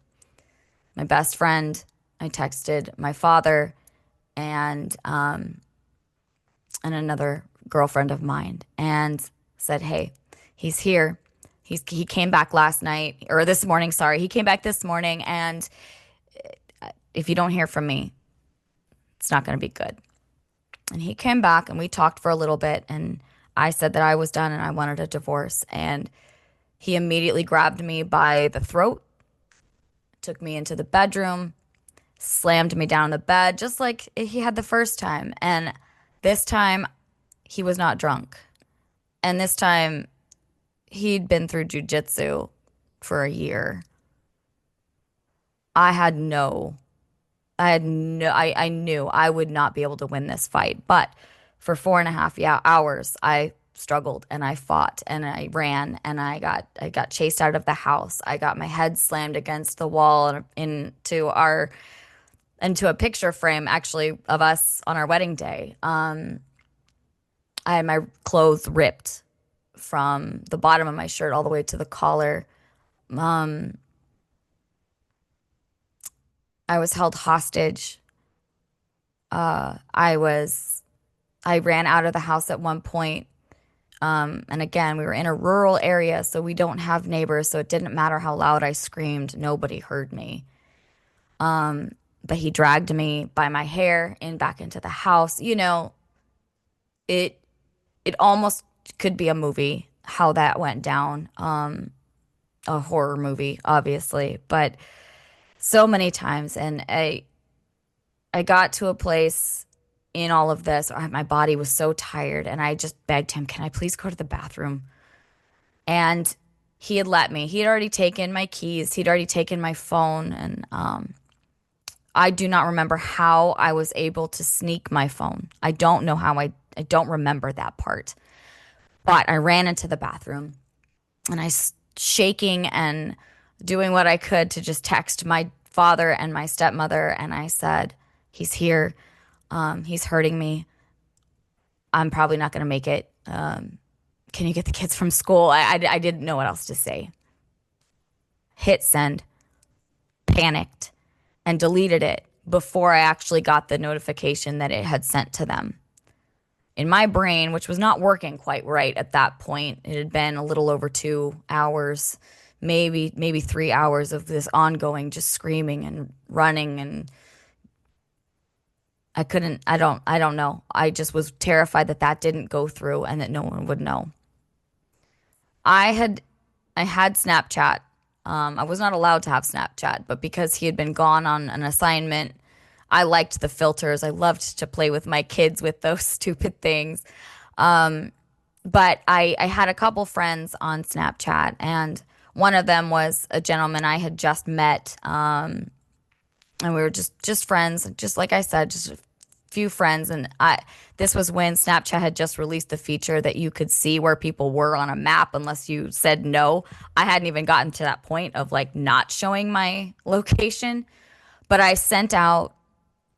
Speaker 2: My best friend, I texted my father, and another girlfriend of mine, and said, "Hey, he's here. He came back last night or this morning. Sorry, he came back this morning, and if you don't hear from me, it's not going to be good." And he came back, and we talked for a little bit, and I said that I was done and I wanted a divorce, and he immediately grabbed me by the throat, took me into the bedroom, slammed me down in the bed, just like he had the first time. And this time, he was not drunk. And this time, he'd been through jujitsu for a year. I knew I would not be able to win this fight. But for 4.5 hours, I struggled and I fought and I ran and I got chased out of the house. I got my head slammed against the wall and into a picture frame actually of us on our wedding day. I had my clothes ripped from the bottom of my shirt all the way to the collar. Um, I was held hostage. Uh, I was I ran out of the house at one point. And again, we were in a rural area, so we don't have neighbors, so it didn't matter how loud I screamed, nobody heard me. Um, but he dragged me by my hair in back into the house. It it almost could be a movie how that went down. A horror movie, obviously, but so many times, and I got to a place in all of this. My body was so tired, and I just begged him, "Can I please go to the bathroom?" And he had let me. He had already taken my keys. He'd already taken my phone, and I do not remember how I was able to sneak my phone. I don't know how I don't remember that part. But I ran into the bathroom and shaking and doing what I could to just text my father and my stepmother. And I said, "He's here. He's hurting me. I'm probably not going to make it. Can you get the kids from school?" I didn't know what else to say. Hit send, panicked, and deleted it before I actually got the notification that it had sent to them. In my brain, which was not working quite right at that point, it had been a little over 2 hours, maybe 3 hours of this ongoing just screaming and running, and I don't know. I just was terrified that that didn't go through and that no one would know. I had I had Snapchat. I was not allowed to have Snapchat, but because he had been gone on an assignment, I liked the filters. I loved to play with my kids with those stupid things. Um, but I had a couple friends on Snapchat, and one of them was a gentleman I had just met. And we were just friends, just like I said, just a few friends. And I this was when Snapchat had just released the feature that you could see where people were on a map unless you said no. I hadn't even gotten to that point of like not showing my location, but I sent out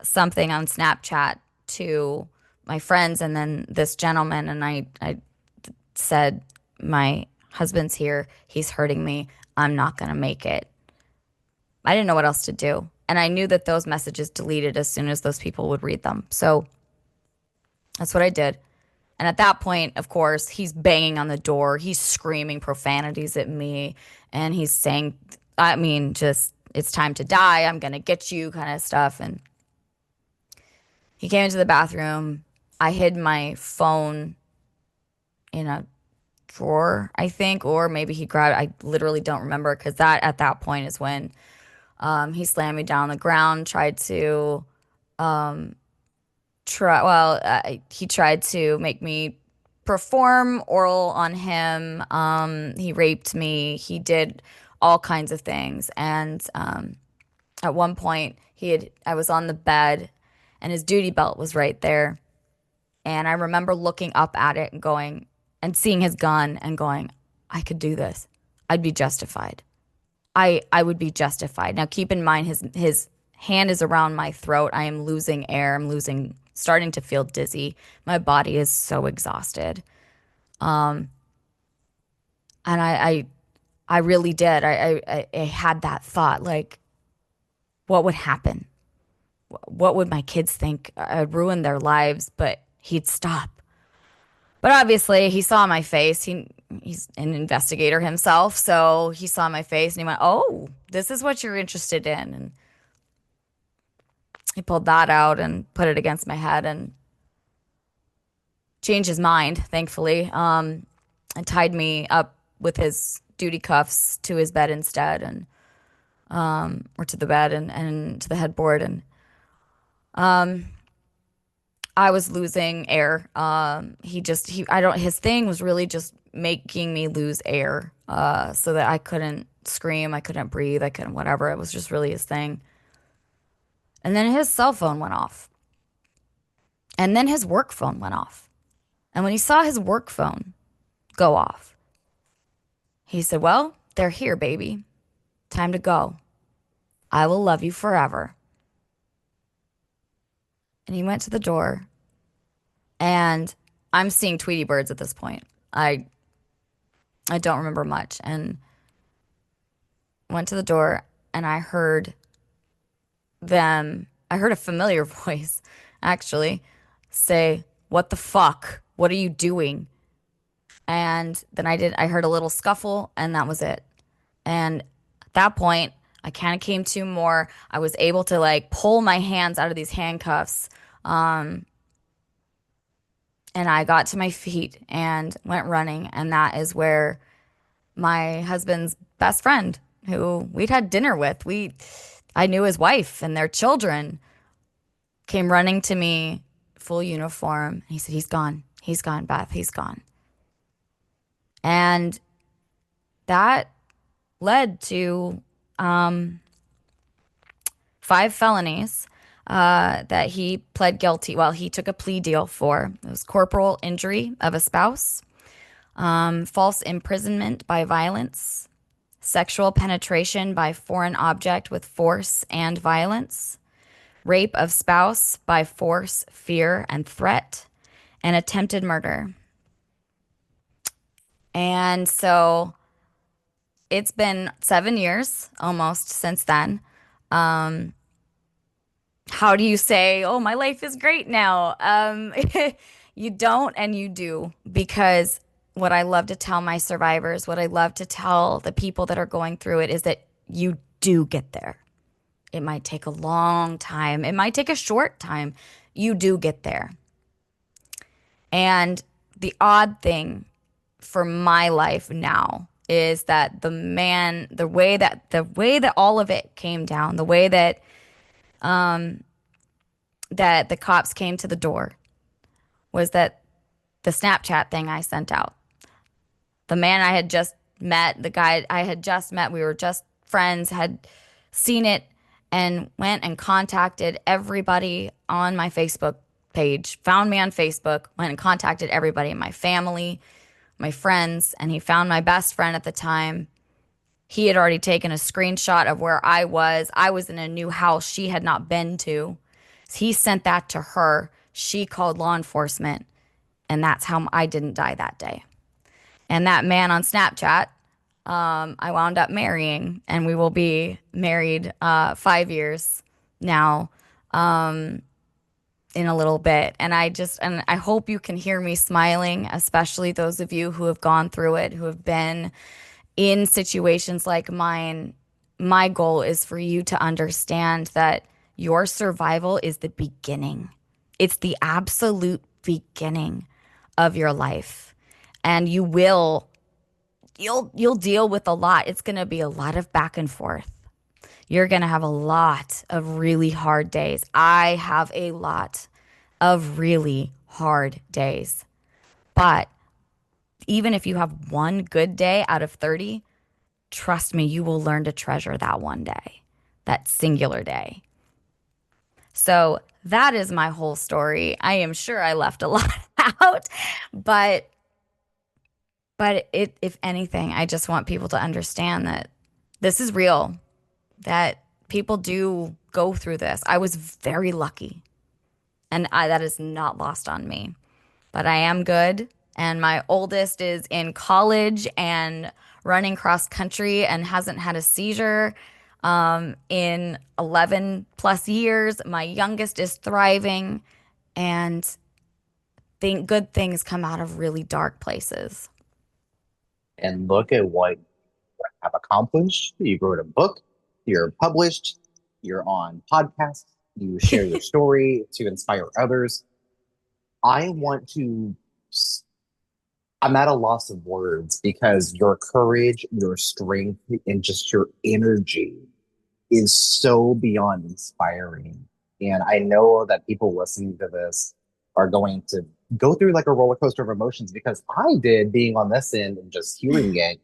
Speaker 2: something on Snapchat to my friends and then this gentleman, and I said, "My husband's here. He's hurting me. I'm not going to make it." I didn't know what else to do. And I knew that those messages deleted as soon as those people would read them. So that's what I did. And at that point, of course, he's banging on the door. He's screaming profanities at me. And he's saying, I mean, just, "It's time to die. I'm going to get you," kind of stuff. And he came into the bathroom. I hid my phone in a drawer, I think, or maybe he grabbed, I literally don't remember because that at that point is when he slammed me down on the ground, tried to he tried to make me perform oral on him. He raped me. He did all kinds of things. And at one point, I was on the bed, and his duty belt was right there. And I remember looking up at it and going, and seeing his gun and going, I could do this. I'd be justified. I would be justified. Now keep in mind his hand is around my throat. I am losing air. I'm losing starting to feel dizzy. My body is so exhausted. Um and I really did. I had that thought like what would happen? What would my kids think? I'd ruin their lives, but he'd stop. But obviously, he saw my face. He's an investigator himself, so he saw my face and he went, "Oh, this is what you're interested in." And he pulled that out and put it against my head and changed his mind, thankfully, and tied me up with his duty cuffs to his bed instead, and or to the bed and to the headboard, and um, I was losing air. I don't, his thing was really just making me lose air, so that I couldn't scream, I couldn't breathe, I couldn't whatever. It was just really his thing. And then his cell phone went off. And then his work phone went off. And when he saw his work phone go off, he said, "Well, they're here, baby. Time to go. I will love you forever." And he went to the door, and I'm seeing Tweety birds at this point. I don't remember much, and went to the door, and I heard a familiar voice actually say, "What the fuck? What are you doing?" And then I heard a little scuffle, and that was it. And at that point, I kind of came to more. I was able to like pull my hands out of these handcuffs. And I got to my feet and went running. And that is where my husband's best friend, who we'd had dinner with, I knew his wife and their children, came running to me, full uniform. He said, "He's gone. He's gone, Beth. He's gone." And that led to 5 felonies that he pled guilty. Well, he took a plea deal for. It was corporal injury of a spouse, false imprisonment by violence, sexual penetration by foreign object with force and violence, rape of spouse by force, fear, and threat, and attempted murder. And so it's been 7 years almost since then. How do you say, "Oh, my life is great now"? You don't and you do, because what I love to tell my survivors, what I love to tell the people that are going through it is that you do get there. It might take a long time. It might take a short time. You do get there. And the odd thing for my life now is that the way that all of it came down, the way that that the cops came to the door, was that the Snapchat thing I sent out. The man I had just met, the guy I had just met, we were just friends, had seen it and went and contacted everybody on my Facebook page, found me on Facebook, went and contacted everybody in my family, my friends, and he found my best friend at the time. He had already taken a screenshot of where I was. I was in a new house she had not been to. So he sent that to her. She called law enforcement, and that's how I didn't die that day. And that man on Snapchat, I wound up marrying, and we will be married 5 years now, in a little bit. And I hope you can hear me smiling, especially those of you who have gone through it, who have been in situations like mine. My goal is for you to understand that your survival is the beginning. It's the absolute beginning of your life. And you'll deal with a lot. It's going to be a lot of back and forth. You're going to have a lot of really hard days. I have a lot of really hard days. But even if you have one good day out of 30, trust me, you will learn to treasure that one day, that singular day. So that is my whole story. I am sure I left a lot out, but But if anything, I just want people to understand that this is real, that people do go through this. I was very lucky, and that is not lost on me. But I am good, and my oldest is in college and running cross country and hasn't had a seizure in 11 plus years. My youngest is thriving, and think good things come out of really dark places.
Speaker 1: And look at what you have accomplished. You wrote a book, you're published, you're on podcasts, you share your story to inspire others. I want to, I'm at a loss of words because your courage, your strength, and just your energy is so beyond inspiring. And I know that people listening to this are going to go through like a roller coaster of emotions because I did being on this end and just hearing it.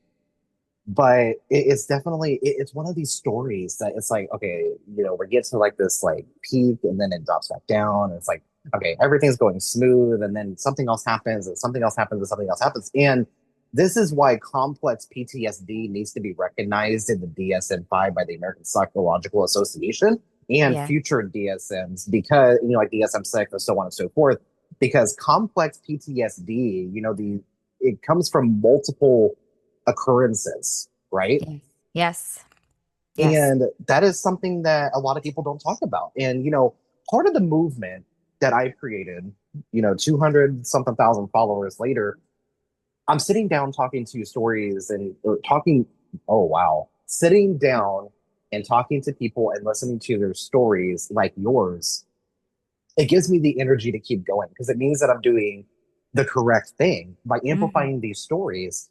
Speaker 1: But it's definitely it's one of these stories that it's like, okay, we get to like this like peak and then it drops back down. And it's like, okay, everything's going smooth, and then something else happens, and something else happens, and something else happens. And this is why complex PTSD needs to be recognized in the DSM-5 by the American Psychological Association and
Speaker 2: Yeah.
Speaker 1: future DSMs, because like DSM-6 and so on and so forth. Because complex PTSD, it comes from multiple occurrences, right?
Speaker 2: Yes. Yes. Yes.
Speaker 1: And that is something that a lot of people don't talk about. And, part of the movement that I created, 200 something thousand followers later, I'm sitting down talking to stories and or talking, oh, wow, sitting down and talking to people and listening to their stories like yours. It gives me the energy to keep going because it means that I'm doing the correct thing by
Speaker 2: Hmm.
Speaker 1: amplifying these stories.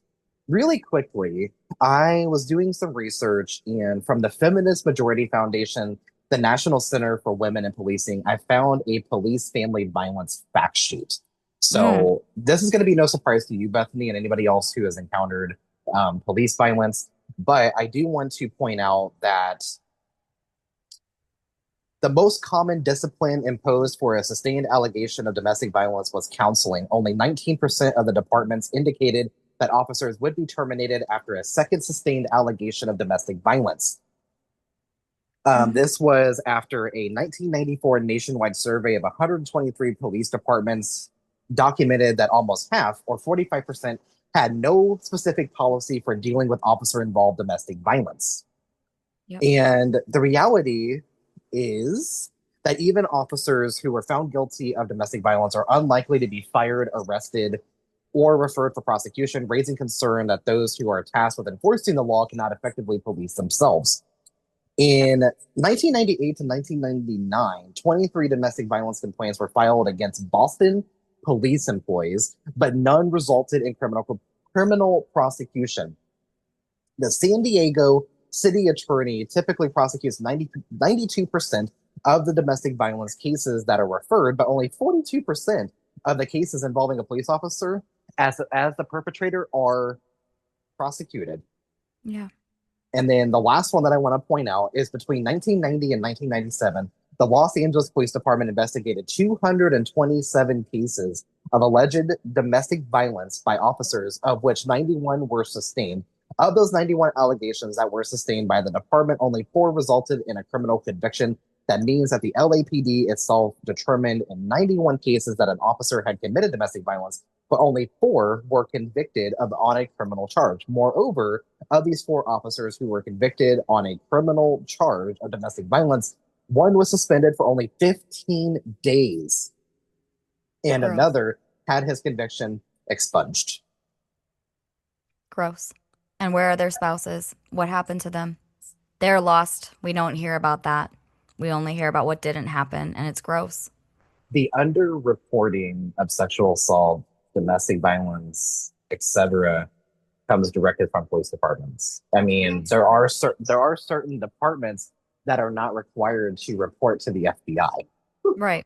Speaker 1: Really quickly, I was doing some research, and from the Feminist Majority Foundation, the National Center for Women in Policing, I found a police family violence fact sheet.
Speaker 2: Mm.
Speaker 1: So, this is going to be no surprise to you, Bethany, and anybody else who has encountered police violence. But I do want to point out that the most common discipline imposed for a sustained allegation of domestic violence was counseling. Only 19% of the departments indicated that officers would be terminated after a second sustained allegation of domestic violence.
Speaker 2: Hmm.
Speaker 1: This was after a 1994 nationwide survey of 123 police departments documented that almost half, or 45%, had no specific policy for dealing with officer involved domestic violence.
Speaker 2: Yep.
Speaker 1: And the reality is that even officers who were found guilty of domestic violence are unlikely to be fired, arrested, or referred for prosecution, raising concern that those who are tasked with enforcing the law cannot effectively police themselves.
Speaker 2: Yep.
Speaker 1: In 1998 to 1999, 23 domestic violence complaints were filed against Boston police employees, but none resulted in criminal prosecution. The San Diego city attorney typically prosecutes 92% of the domestic violence cases that are referred, but only 42% of the cases involving a police officer as the perpetrator are prosecuted.
Speaker 2: Yeah.
Speaker 1: And then the last one that I want to point out is between 1990 and 1997, the Los Angeles Police Department investigated 227 cases of alleged domestic violence by officers, of which 91 were sustained. Of those 91 allegations that were sustained by the department, only four resulted in a criminal conviction. That means that the LAPD itself determined in 91 cases that an officer had committed domestic violence, but only four were convicted on a criminal charge. Moreover, of these four officers who were convicted on a criminal charge of domestic violence, one was suspended for only 15 days, and
Speaker 2: Gross.
Speaker 1: another had his conviction expunged.
Speaker 2: Gross. And where are their spouses? What happened to them? They're lost. We don't hear about that. We only hear about what didn't happen, and it's gross.
Speaker 1: The underreporting of sexual assault, domestic violence, etc., comes directly from police departments. I mean, there are certain departments that are not required to report to the FBI.
Speaker 2: Right.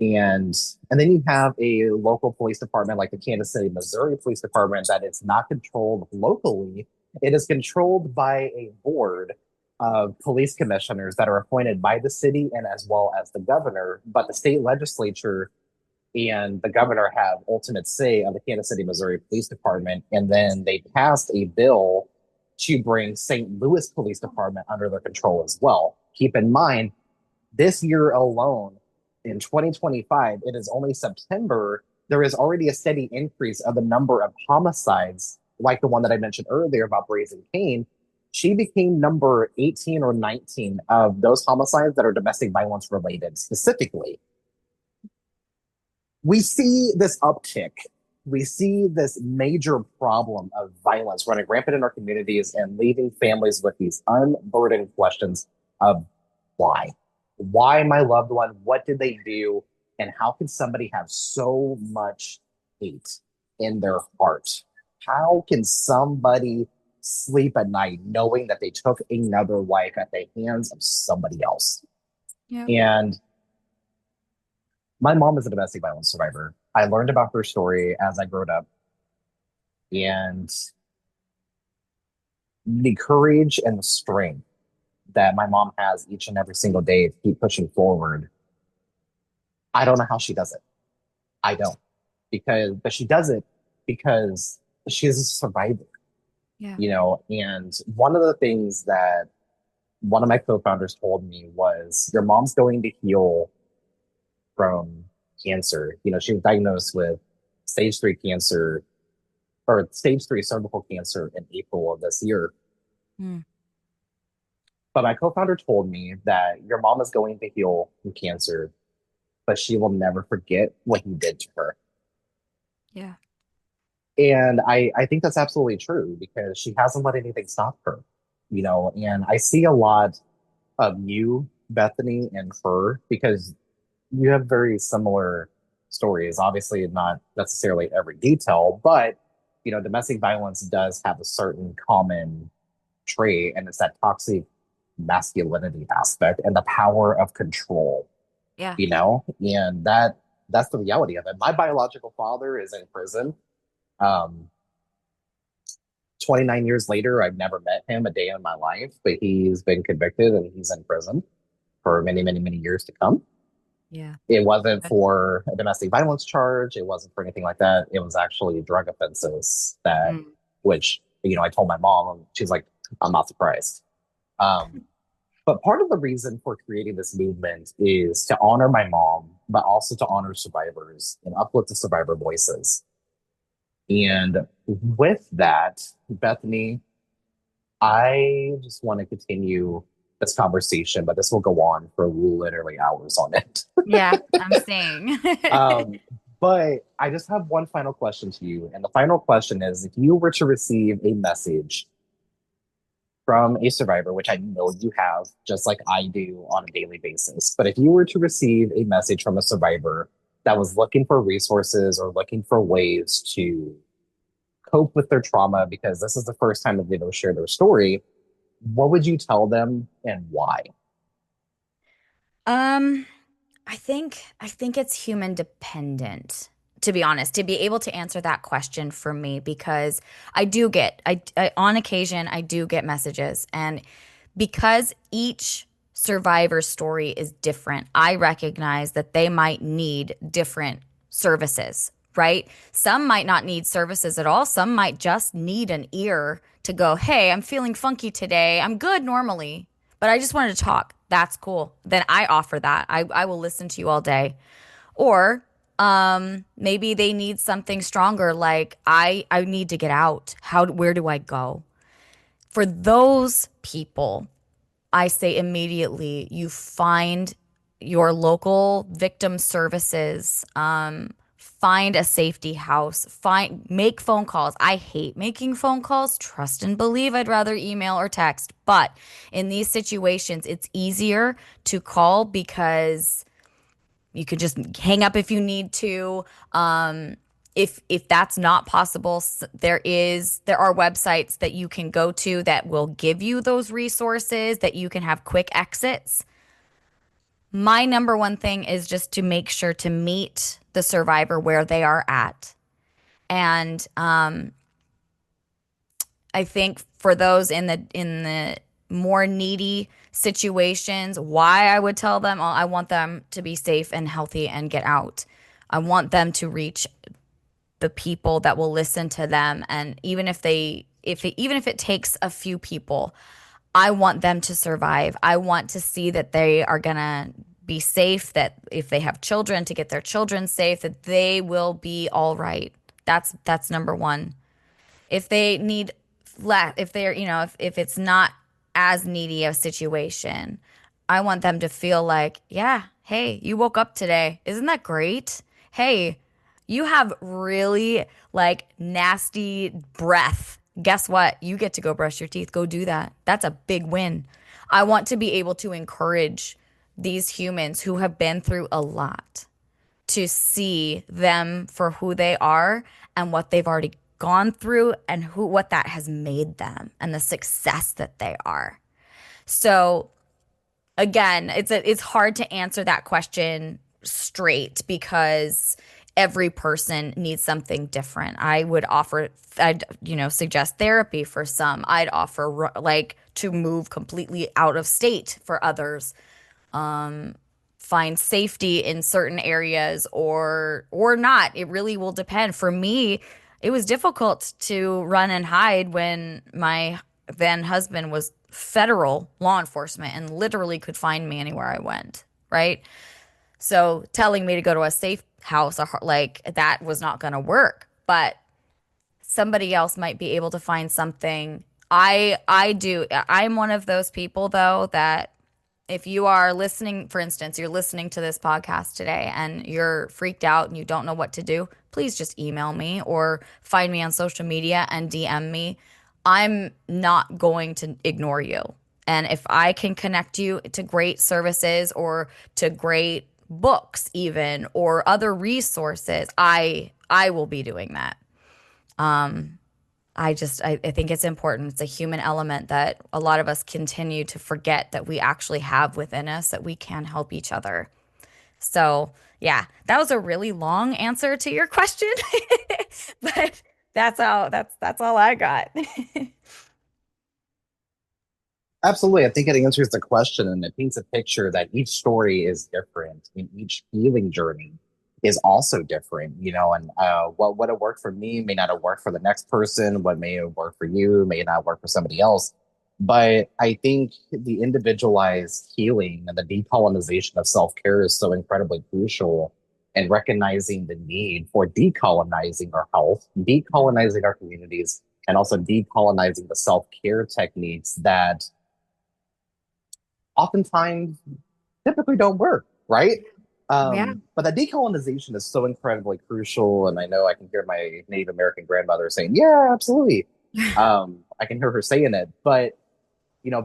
Speaker 1: and and then you have a local police department like the Kansas City, Missouri Police Department that it's not controlled locally. It is controlled by a board of police commissioners that are appointed by the city and as well as the governor. But the state legislature and the governor have ultimate say of the Kansas City, Missouri Police Department. And then they passed a bill to bring St. Louis Police Department under their control as well. Keep in mind, this year alone, in 2025, it is only September. There is already a steady increase of the number of homicides, like the one that I mentioned earlier about Brazen Kane. She became number 18 or 19 of those homicides that are domestic violence related specifically. We see this uptick. We see this major problem of violence running rampant in our communities and leaving families with these unburdened questions of why? Why my loved one? What did they do? And how can somebody have so much hate in their heart? How can somebody sleep at night knowing that they took another life at the hands of somebody else?
Speaker 2: Yeah.
Speaker 1: And my mom is a domestic violence survivor. I learned about her story as I grew up, and the courage and the strength that my mom has each and every single day to keep pushing forward. I don't know how she does it. I don't. But she does it because she is a survivor,
Speaker 2: Yeah.
Speaker 1: And one of the things that one of my co-founders told me was your mom's going to heal from cancer. She was diagnosed with stage 3 cancer or stage 3 cervical cancer in April of this year.
Speaker 2: Mm.
Speaker 1: But my co-founder told me that your mom is going to heal from cancer, but she will never forget what you did to her.
Speaker 2: Yeah.
Speaker 1: And I think that's absolutely true because she hasn't let anything stop her, and I see a lot of you, Bethany, and her because you have very similar stories. Obviously, not necessarily every detail, but domestic violence does have a certain common trait, and it's that toxic masculinity aspect and the power of control.
Speaker 2: Yeah.
Speaker 1: And that's the reality of it. My biological father is in prison. Um, 29 years later, I've never met him a day in my life, but he's been convicted and he's in prison for many, many, many years to come.
Speaker 2: Yeah.
Speaker 1: It wasn't for a domestic violence charge. It wasn't for anything like that. It was actually drug offenses
Speaker 2: Mm.
Speaker 1: which, I told my mom, she's like, I'm not surprised. But part of the reason for creating this movement is to honor my mom, but also to honor survivors and uplift the survivor voices. And with that, Bethany, I just want to continue this conversation, but this will go on for literally hours on it.
Speaker 2: Yeah, I'm seeing.
Speaker 1: Um, but I just have one final question to you. And the final question is if you were to receive a message from a survivor, which I know you have, just like I do on a daily basis, but if you were to receive a message from a survivor that was looking for resources or looking for ways to cope with their trauma because this is the first time that they've ever shared their story, what would you tell them and why?
Speaker 2: Um, I think it's human dependent, to be honest, to be able to answer that question for me because I on occasion I do get messages, and because each survivor story is different, I recognize that they might need different services, right? Some might not need services at all. Some might just need an ear to go, "Hey, I'm feeling funky today. I'm good normally, but I just wanted to talk." That's cool. Then I offer that. I will listen to you all day. Or maybe they need something stronger like I need to get out. Where do I go? For those people, I say immediately you find your local victim services, find a safety house, make phone calls. I hate making phone calls. Trust and believe I'd rather email or text. But in these situations, it's easier to call because you could just hang up if you need to. If that's not possible, there are websites that you can go to that will give you those resources that you can have quick exits. My number one thing is just to make sure to meet the survivor where they are at. And I think for those in the more needy situations, why I would tell them, oh, I want them to be safe and healthy and get out. I want them to reach the people that will listen to them. And even if it takes a few people, I want them to survive. I want to see that they are gonna be safe, that if they have children, to get their children safe, that they will be all right. That's number one. If they need less, if they're, if it's not as needy a situation, I want them to feel like, yeah, hey, you woke up today. Isn't that great? Hey, you have really like nasty breath. Guess what? You get to go brush your teeth. Go do that. That's a big win. I want to be able to encourage these humans who have been through a lot to see them for who they are and what they've already gone through and what that has made them and the success that they are. So again, it's hard to answer that question straight because every person needs something different. I'd suggest therapy for some. I'd offer like to move completely out of state for others. Find safety in certain areas or not. It really will depend. For me, it was difficult to run and hide when my then husband was federal law enforcement and literally could find me anywhere I went, right? So telling me to go to a safe house like that was not going to work, but somebody else might be able to find something. I'm one of those people though that if you are listening, for instance, you're listening to this podcast today and you're freaked out and you don't know what to do, please just email me or find me on social media and DM me. I'm not going to ignore you. And if I can connect you to great services or to great books even or other resources, I will be doing that. I think it's important. It's a human element that a lot of us continue to forget that we actually have within us, that we can help each other. So, yeah, that was a really long answer to your question, but that's all I got.
Speaker 1: Absolutely. I think it answers the question and it paints a picture that each story is different and each healing journey is also different, and what would have worked for me may not have worked for the next person. What may have worked for you may not work for somebody else. But I think the individualized healing and the decolonization of self-care is so incredibly crucial and recognizing the need for decolonizing our health, decolonizing our communities, and also decolonizing the self-care techniques that oftentimes typically don't work, right?
Speaker 2: Yeah.
Speaker 1: But that decolonization is so incredibly crucial. And I know I can hear my Native American grandmother saying, yeah, absolutely. I can hear her saying it. But,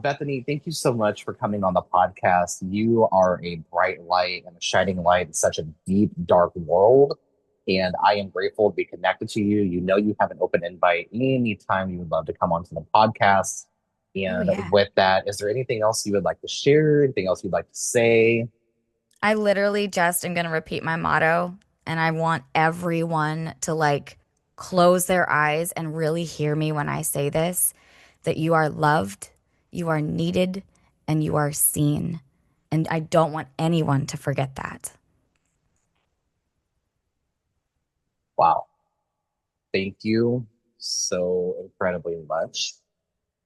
Speaker 1: Bethany, thank you so much for coming on the podcast. You are a bright light and a shining light in such a deep, dark world. And I am grateful to be connected to you. You know, you have an open invite anytime you would love to come onto the podcast.
Speaker 2: Oh,
Speaker 1: And
Speaker 2: yeah.
Speaker 1: with that, is there anything else you would like to share? Anything else you'd like to say?
Speaker 2: I literally just am going to repeat my motto, and I want everyone to like close their eyes and really hear me when I say this, that you are loved, you are needed, and you are seen. And I don't want anyone to forget that.
Speaker 1: Wow. Thank you so incredibly much.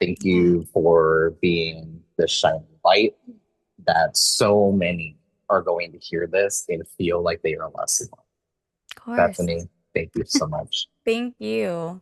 Speaker 1: Thank
Speaker 2: Yeah,
Speaker 1: you for being the shining light that so many are going to hear this and feel like they are less alone.
Speaker 2: of course.
Speaker 1: Bethany, thank you so much.
Speaker 2: Thank you.